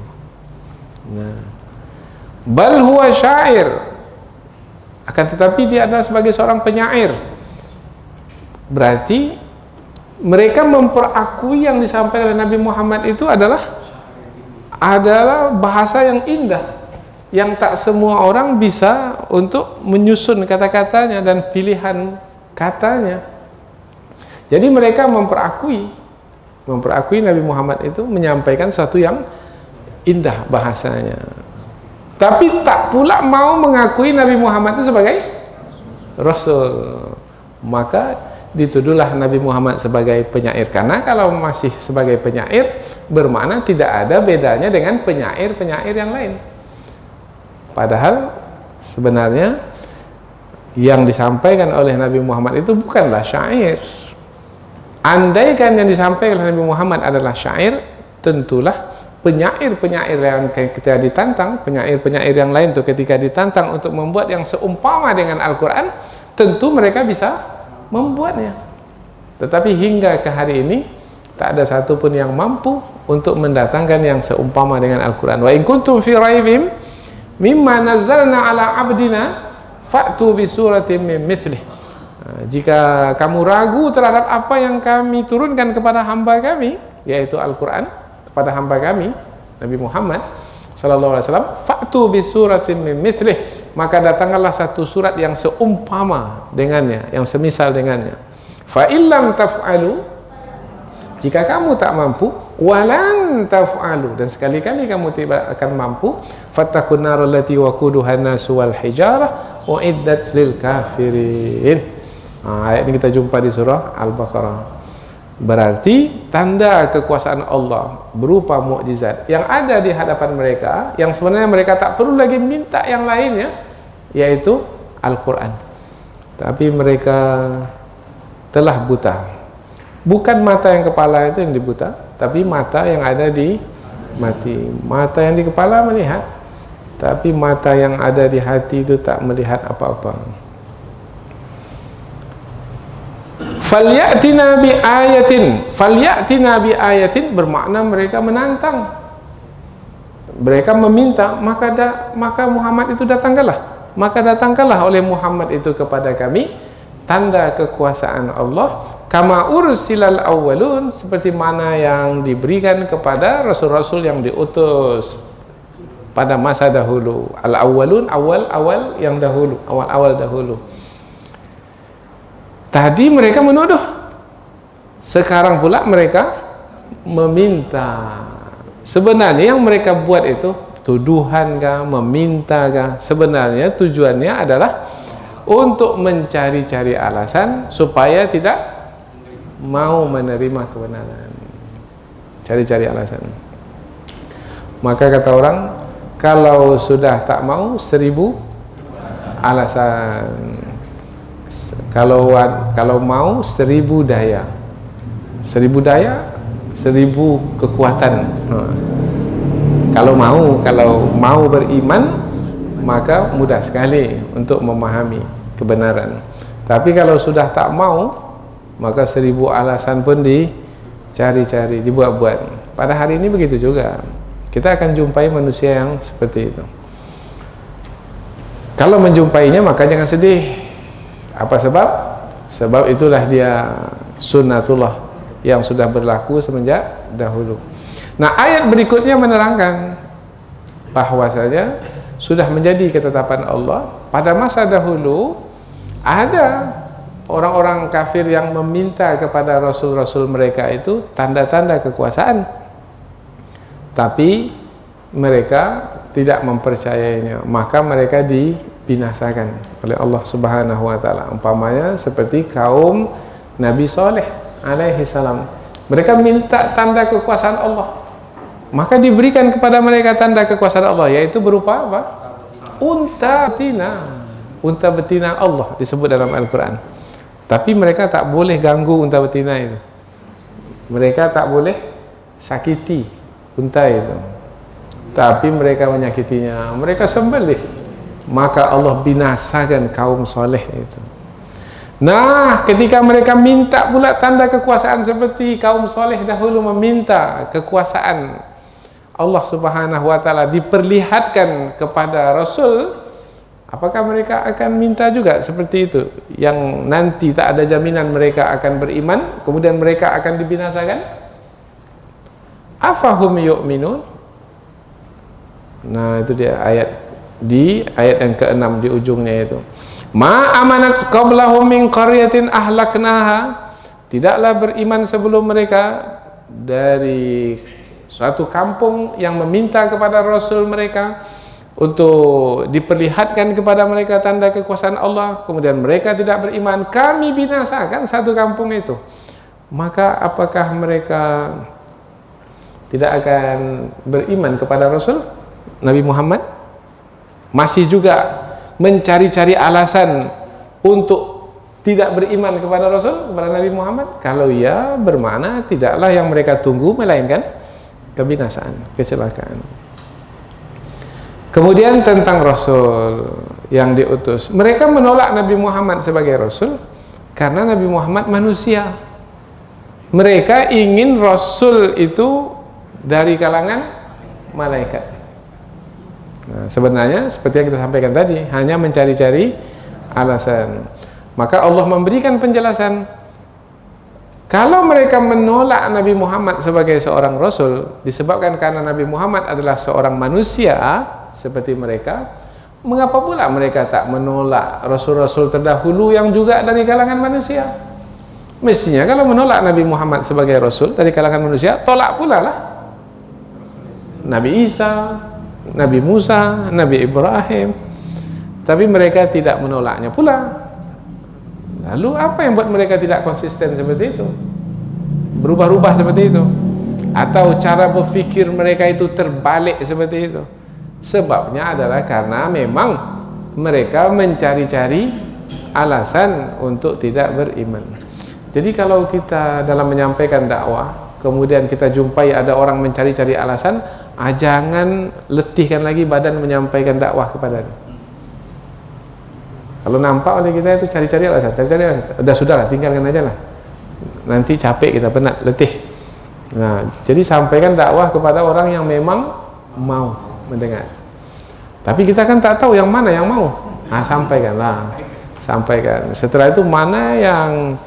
Nah, bal huwa syair, akan tetapi dia adalah sebagai seorang penyair. Berarti mereka memperakui yang disampaikan oleh Nabi Muhammad itu adalah bahasa yang indah, yang tak semua orang bisa untuk menyusun kata-katanya dan pilihan katanya. Jadi mereka memperakui Nabi Muhammad itu menyampaikan sesuatu yang indah bahasanya, tapi tak pula mau mengakui Nabi Muhammad itu sebagai Rasul. Maka dituduhlah Nabi Muhammad sebagai penyair. Karena kalau masih sebagai penyair, bermakna tidak ada bedanya dengan penyair-penyair yang lain. Padahal sebenarnya yang disampaikan oleh Nabi Muhammad itu bukanlah syair. Andaikan yang disampaikan oleh Nabi Muhammad adalah syair, tentulah penyair-penyair yang ketika ditantang, penyair-penyair yang lain tuh ketika ditantang untuk membuat yang seumpama dengan Al-Quran, tentu mereka bisa membuatnya. Tetapi hingga ke hari ini tak ada satupun yang mampu untuk mendatangkan yang seumpama dengan Al-Quran. Wa in kuntum fi raibim mimma nazzalna ala abdina fa'tu bi suratin min mithlih. Jika kamu ragu terhadap apa yang kami turunkan kepada hamba kami, yaitu Al-Quran, kepada hamba kami Nabi Muhammad sallallahu alaihi wasallam, fa'tu bi suratin min mithlih, maka datanglah satu surat yang seumpama dengannya, yang semisal dengannya. Fa illam taf'alu, jika kamu tak mampu, walan taf'alu, dan sekali-kali kamu tidak akan mampu, fattaqun nar allati waquduha an-nasu wal hijarah uiddat lil kafirin. Ayat ini kita jumpa di surah Al-Baqarah. Berarti tanda kekuasaan Allah berupa mukjizat yang ada di hadapan mereka, yang sebenarnya mereka tak perlu lagi minta yang lainnya, yaitu Al-Quran. Tapi mereka telah buta. Bukan mata yang kepala itu yang dibuta, tapi mata yang ada di hati. Mata yang di kepala melihat, tapi mata yang ada di hati itu tak melihat apa-apa. Falyatina bi ayatin bermakna mereka menantang, mereka meminta, maka Muhammad itu datangkanlah, oleh Muhammad itu kepada kami tanda kekuasaan Allah, kama ursilal awwalun, seperti mana yang diberikan kepada rasul-rasul yang diutus pada masa dahulu. Al awwalun, awal yang dahulu, awal dahulu. Tadi mereka menuduh, sekarang pula mereka meminta. Sebenarnya yang mereka buat itu tuduhan kah, meminta kah? Sebenarnya tujuannya adalah untuk mencari-cari alasan supaya tidak mau menerima kebenaran. Cari-cari alasan. Maka kata orang, kalau sudah tak mau 1000 alasan. Kalau mau 1000 daya. 1000 daya, 1000 kekuatan. Kalau mau beriman, maka mudah sekali untuk memahami kebenaran. Tapi kalau sudah tak mau, maka 1000 alasan pun dicari-cari, dibuat-buat. Pada hari ini begitu juga. Kita akan jumpai manusia yang seperti itu. Kalau menjumpainya, maka jangan sedih. Apa sebab? Sebab itulah dia sunnatullah yang sudah berlaku semenjak dahulu. Nah, ayat berikutnya menerangkan bahwasanya sudah menjadi ketetapan Allah pada masa dahulu ada orang-orang kafir yang meminta kepada rasul-rasul mereka itu tanda-tanda kekuasaan, tapi mereka tidak mempercayainya, maka mereka dibinasakan oleh Allah Subhanahu wa taala. Umpamanya seperti kaum Nabi Saleh alaihi salam. Mereka minta tanda kekuasaan Allah, maka diberikan kepada mereka tanda kekuasaan Allah, yaitu berupa apa? Unta betina Allah disebut dalam Al-Quran. Tapi mereka tak boleh ganggu unta betina itu. Mereka tak boleh sakiti unta itu. Tapi mereka menyakitinya, mereka sembelih, maka Allah binasakan kaum soleh itu. Nah, ketika mereka minta pula tanda kekuasaan seperti kaum soleh dahulu meminta kekuasaan Allah Subhanahu wa taala diperlihatkan kepada Rasul, Apakah mereka akan minta juga seperti itu, yang nanti tak ada jaminan mereka akan beriman kemudian mereka akan dibinasakan? Afahum yu'minun? Nah, itu dia ayat di ayat yang ke-6 di ujungnya itu. Ma amanat qablahum min qaryatin ahlaknaha. Tidaklah beriman sebelum mereka dari suatu kampung yang meminta kepada Rasul mereka untuk diperlihatkan kepada mereka tanda kekuasaan Allah, kemudian mereka tidak beriman, kami binasakan satu kampung itu. Maka apakah mereka tidak akan beriman kepada Rasul Nabi Muhammad? Masih juga mencari-cari alasan untuk tidak beriman kepada Rasul, kepada Nabi Muhammad? Kalau ya, bermakna tidaklah yang mereka tunggu melainkan kebinasaan, kecelakaan. Kemudian tentang Rasul yang diutus, mereka menolak Nabi Muhammad sebagai Rasul karena Nabi Muhammad manusia. Mereka ingin Rasul itu dari kalangan malaikat. Nah, sebenarnya seperti yang kita sampaikan tadi, hanya mencari-cari alasan. Maka Allah memberikan penjelasan, kalau mereka menolak Nabi Muhammad sebagai seorang Rasul disebabkan karena Nabi Muhammad adalah seorang manusia seperti mereka, mengapa pula mereka tak menolak Rasul-Rasul terdahulu yang juga dari kalangan manusia? Mestinya kalau menolak Nabi Muhammad sebagai Rasul dari kalangan manusia, tolak pula lah Nabi Isa, Nabi Musa, Nabi Ibrahim. Tapi mereka tidak menolaknya pula. Lalu apa yang buat mereka tidak konsisten seperti itu? Berubah-ubah seperti itu? Atau cara berfikir mereka itu terbalik seperti itu? Sebabnya adalah karena memang mereka mencari-cari alasan untuk tidak beriman. Jadi kalau kita dalam menyampaikan dakwah, kemudian kita jumpai ada orang mencari-cari alasan, jangan letihkan lagi badan menyampaikan dakwah kepadanya. Kalau nampak oleh kita itu cari-cari alasan, sudahlah, tinggalkan aja lah. Nanti capek kita, penat, letih. Nah, jadi sampaikan dakwah kepada orang yang memang mau mendengar. Tapi kita kan tak tahu yang mana yang mau. Sampaikanlah, sampaikan. Setelah itu mana yang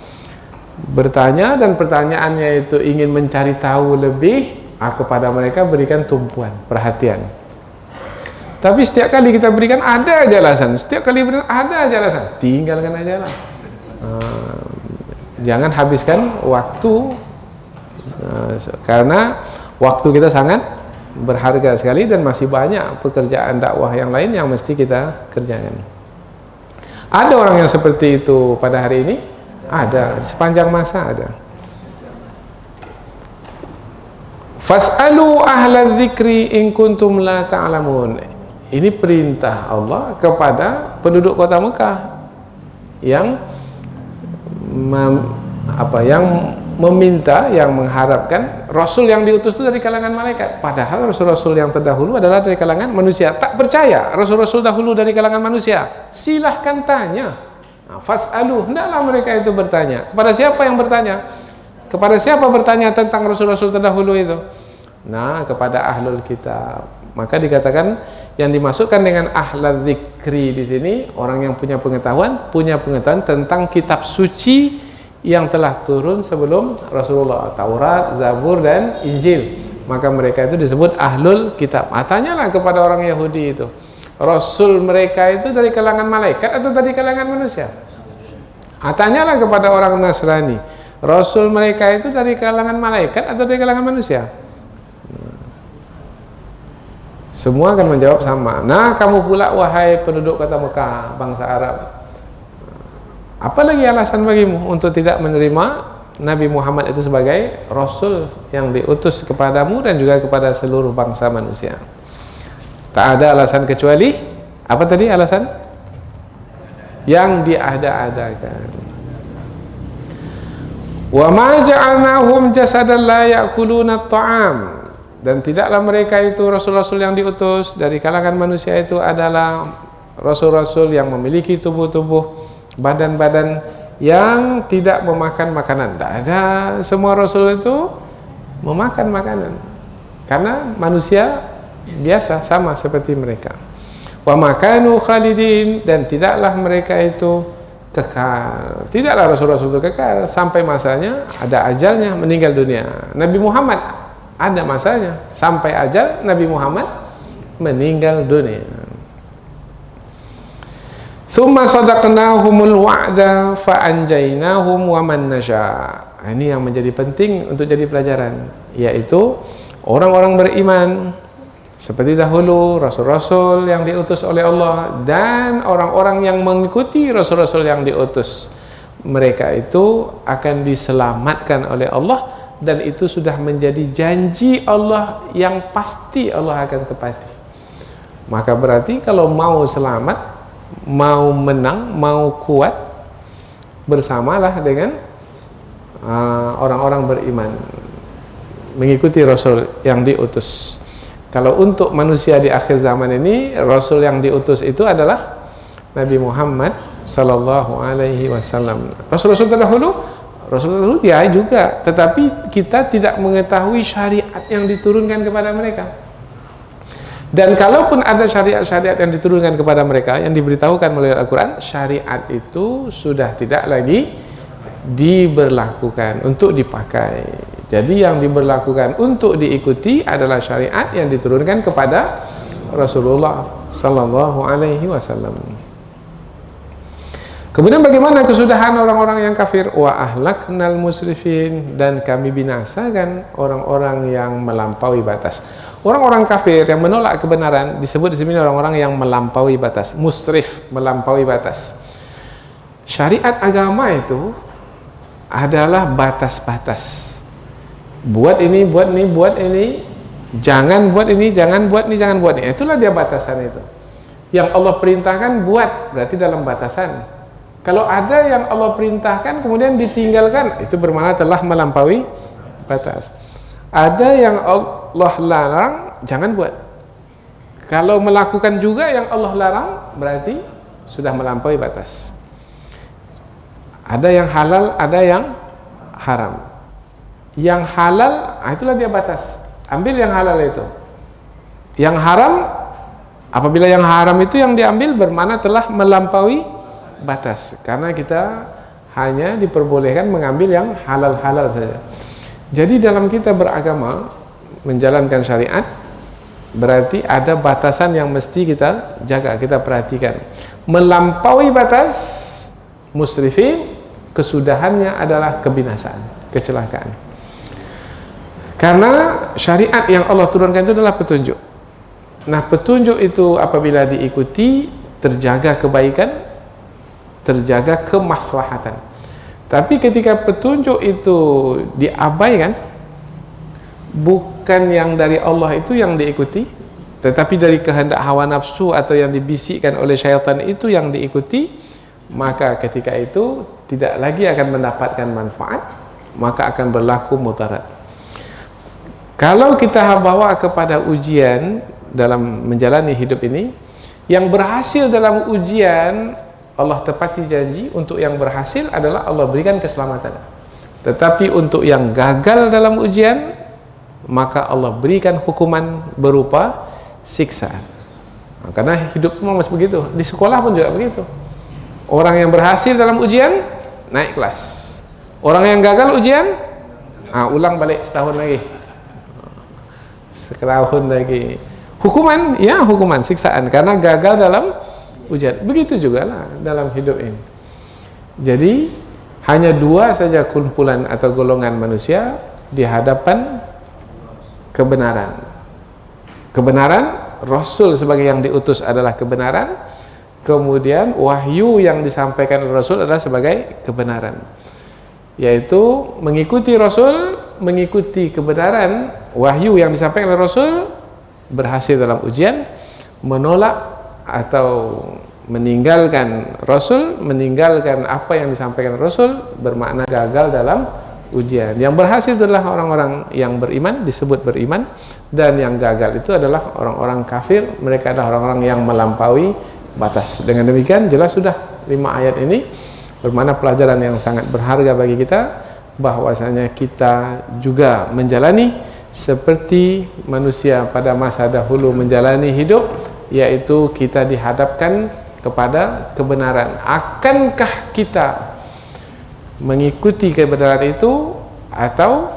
bertanya dan pertanyaannya itu ingin mencari tahu lebih, kepada mereka berikan tumpuan perhatian. Tapi setiap kali kita berikan ada aja alasan, setiap kali berikan ada aja alasan, tinggalkan aja lah. Jangan habiskan waktu, karena waktu kita sangat berharga sekali dan masih banyak pekerjaan dakwah yang lain yang mesti kita kerjakan. Ada orang yang seperti itu pada hari ini? Ada, sepanjang masa ada. Fas'alu ahla dzikri in kuntum la ta'lamun. Ini perintah Allah kepada penduduk kota Mekah yang meminta, yang mengharapkan Rasul yang diutus itu dari kalangan malaikat. Padahal Rasul-Rasul yang terdahulu adalah dari kalangan manusia. Tak percaya Rasul-Rasul dahulu dari kalangan manusia? Silahkan tanya. Fas'alu, hendaklah mereka itu bertanya. Kepada siapa yang bertanya? Kepada siapa bertanya tentang Rasul-Rasul terdahulu itu? Nah, kepada ahlul kitab. Maka dikatakan yang dimasukkan dengan ahlul dzikri di sini orang yang punya pengetahuan tentang kitab suci yang telah turun sebelum Rasulullah, Taurat, Zabur dan Injil. Maka mereka itu disebut ahlul kitab. Tanyalah kepada orang Yahudi itu, Rasul mereka itu dari kalangan malaikat atau dari kalangan manusia? Tanyalah kepada orang Nasrani, Rasul mereka itu dari kalangan malaikat atau dari kalangan manusia? Semua akan menjawab sama. Nah, kamu pula wahai penduduk kota Mekah, bangsa Arab, apa lagi alasan bagimu untuk tidak menerima Nabi Muhammad itu sebagai Rasul yang diutus kepadamu dan juga kepada seluruh bangsa manusia? Tak ada alasan kecuali apa tadi alasan? Yang diada-adakan. Wa ma ja'alnahum jasadan la ya'kuluna at-ta'am. Dan tidaklah mereka itu Rasul-Rasul yang diutus dari kalangan manusia itu adalah Rasul-Rasul yang memiliki tubuh-tubuh, badan-badan yang tidak memakan makanan. Tidak ada, semua Rasul itu memakan makanan karena manusia biasa sama seperti mereka. Wa makanu khalidin, dan tidaklah mereka itu kekal. Tidaklah Rasul-Rasul itu kekal sampai masanya, ada ajalnya meninggal dunia. Nabi Muhammad ada masanya sampai ajal Nabi Muhammad meninggal dunia. Tsumma sadaqnahumul wa'da fa anjaynahum wa man nasha. Ini yang menjadi penting untuk jadi pelajaran, yaitu orang-orang beriman seperti dahulu, rasul-rasul yang diutus oleh Allah dan orang-orang yang mengikuti rasul-rasul yang diutus, mereka itu akan diselamatkan oleh Allah, dan itu sudah menjadi janji Allah yang pasti Allah akan tepati. Maka berarti kalau mau selamat, mau menang, mau kuat, bersamalah dengan orang-orang beriman, mengikuti rasul yang diutus. Kalau untuk manusia di akhir zaman ini, Rasul yang diutus itu adalah Nabi Muhammad Sallallahu Alaihi Wasallam. Rasul-Rasul terdahulu, dia juga, tetapi kita tidak mengetahui syariat yang diturunkan kepada mereka. Dan kalaupun ada syariat-syariat yang diturunkan kepada mereka, yang diberitahukan melalui Al-Quran, syariat itu sudah tidak lagi diberlakukan untuk dipakai. Jadi yang diberlakukan untuk diikuti adalah syariat yang diturunkan kepada Rasulullah Sallallahu Alaihi Wasallam. Kemudian bagaimana kesudahan orang-orang yang kafir? Wa ahlaknal musrifin, dan kami binasakan orang-orang yang melampaui batas. Orang-orang kafir yang menolak kebenaran disebut di sini orang-orang yang melampaui batas. Musrif, melampaui batas. Syariat agama itu adalah batas-batas. Buat ini, buat ini, buat ini, jangan buat ini, jangan buat ini, jangan buat ini. Itulah dia batasan itu. Yang Allah perintahkan buat, berarti dalam batasan. Kalau ada yang Allah perintahkan kemudian ditinggalkan, itu bermakna telah melampaui batas. Ada yang Allah larang, jangan buat. Kalau melakukan juga yang Allah larang, berarti sudah melampaui batas. Ada yang halal, ada yang haram. Yang halal, itulah dia batas. Ambil yang halal itu. Yang haram, apabila yang haram itu yang diambil, bermakna telah melampaui batas. Karena kita hanya diperbolehkan mengambil yang halal-halal saja. Jadi dalam kita beragama, menjalankan syariat, berarti ada batasan yang mesti kita jaga, kita perhatikan. Melampaui batas, musrifin, kesudahannya adalah kebinasaan, kecelakaan. Karena syariat yang Allah turunkan itu adalah petunjuk. Nah, petunjuk itu apabila diikuti, terjaga kebaikan, terjaga kemaslahatan. Tapi ketika petunjuk itu diabaikan, bukan yang dari Allah itu yang diikuti, tetapi dari kehendak hawa nafsu atau yang dibisikkan oleh syaitan itu yang diikuti, maka ketika itu tidak lagi akan mendapatkan manfaat, maka akan berlaku mudarat. Kalau kita bawa kepada ujian dalam menjalani hidup ini, yang berhasil dalam ujian, Allah tepati janji untuk yang berhasil adalah Allah berikan keselamatan. Tetapi untuk yang gagal dalam ujian, maka Allah berikan hukuman berupa siksaan. Nah, karena hidup memang masih begitu. Di sekolah pun juga begitu. Orang yang berhasil dalam ujian, naik kelas. Orang yang gagal ujian, ulang balik setahun lagi. Setahun lagi. Hukuman, ya hukuman, siksaan. Karena gagal dalam ujian. Begitu juga lah dalam hidup ini. Jadi, hanya dua saja kumpulan atau golongan manusia di hadapan kebenaran. Kebenaran, Rasul sebagai yang diutus adalah kebenaran. Kemudian wahyu yang disampaikan oleh Rasul adalah sebagai kebenaran. Yaitu mengikuti Rasul, mengikuti kebenaran, wahyu yang disampaikan oleh Rasul, berhasil dalam ujian. Menolak atau meninggalkan Rasul, meninggalkan apa yang disampaikan Rasul, bermakna gagal dalam ujian. Yang berhasil adalah orang-orang yang beriman, disebut beriman, dan yang gagal itu adalah orang-orang kafir. Mereka adalah orang-orang yang melampaui batas. Dengan demikian jelas sudah 5 ayat ini bermakna pelajaran yang sangat berharga bagi kita, bahwasanya kita juga menjalani seperti manusia pada masa dahulu menjalani hidup, yaitu kita dihadapkan kepada kebenaran. Akankah kita mengikuti kebenaran itu atau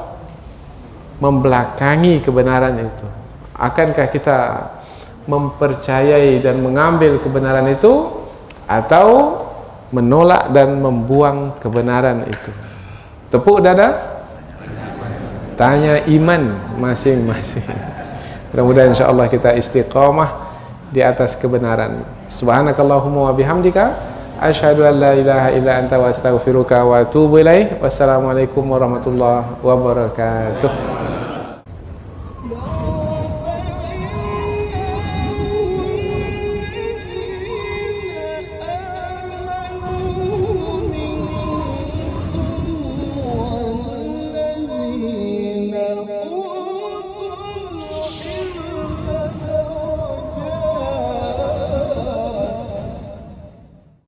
membelakangi kebenaran itu? Akankah kita mempercayai dan mengambil kebenaran itu atau menolak dan membuang kebenaran itu? Tepuk dada, tanya iman masing-masing. Mudah-mudahan insyaAllah kita istiqamah di atas kebenaran. Subhanakallahumma wa bihamdika asyhadu an la ilaha illa anta wa astaghfiruka wa atubu ilaik. Wassalamualaikum warahmatullahi wabarakatuh.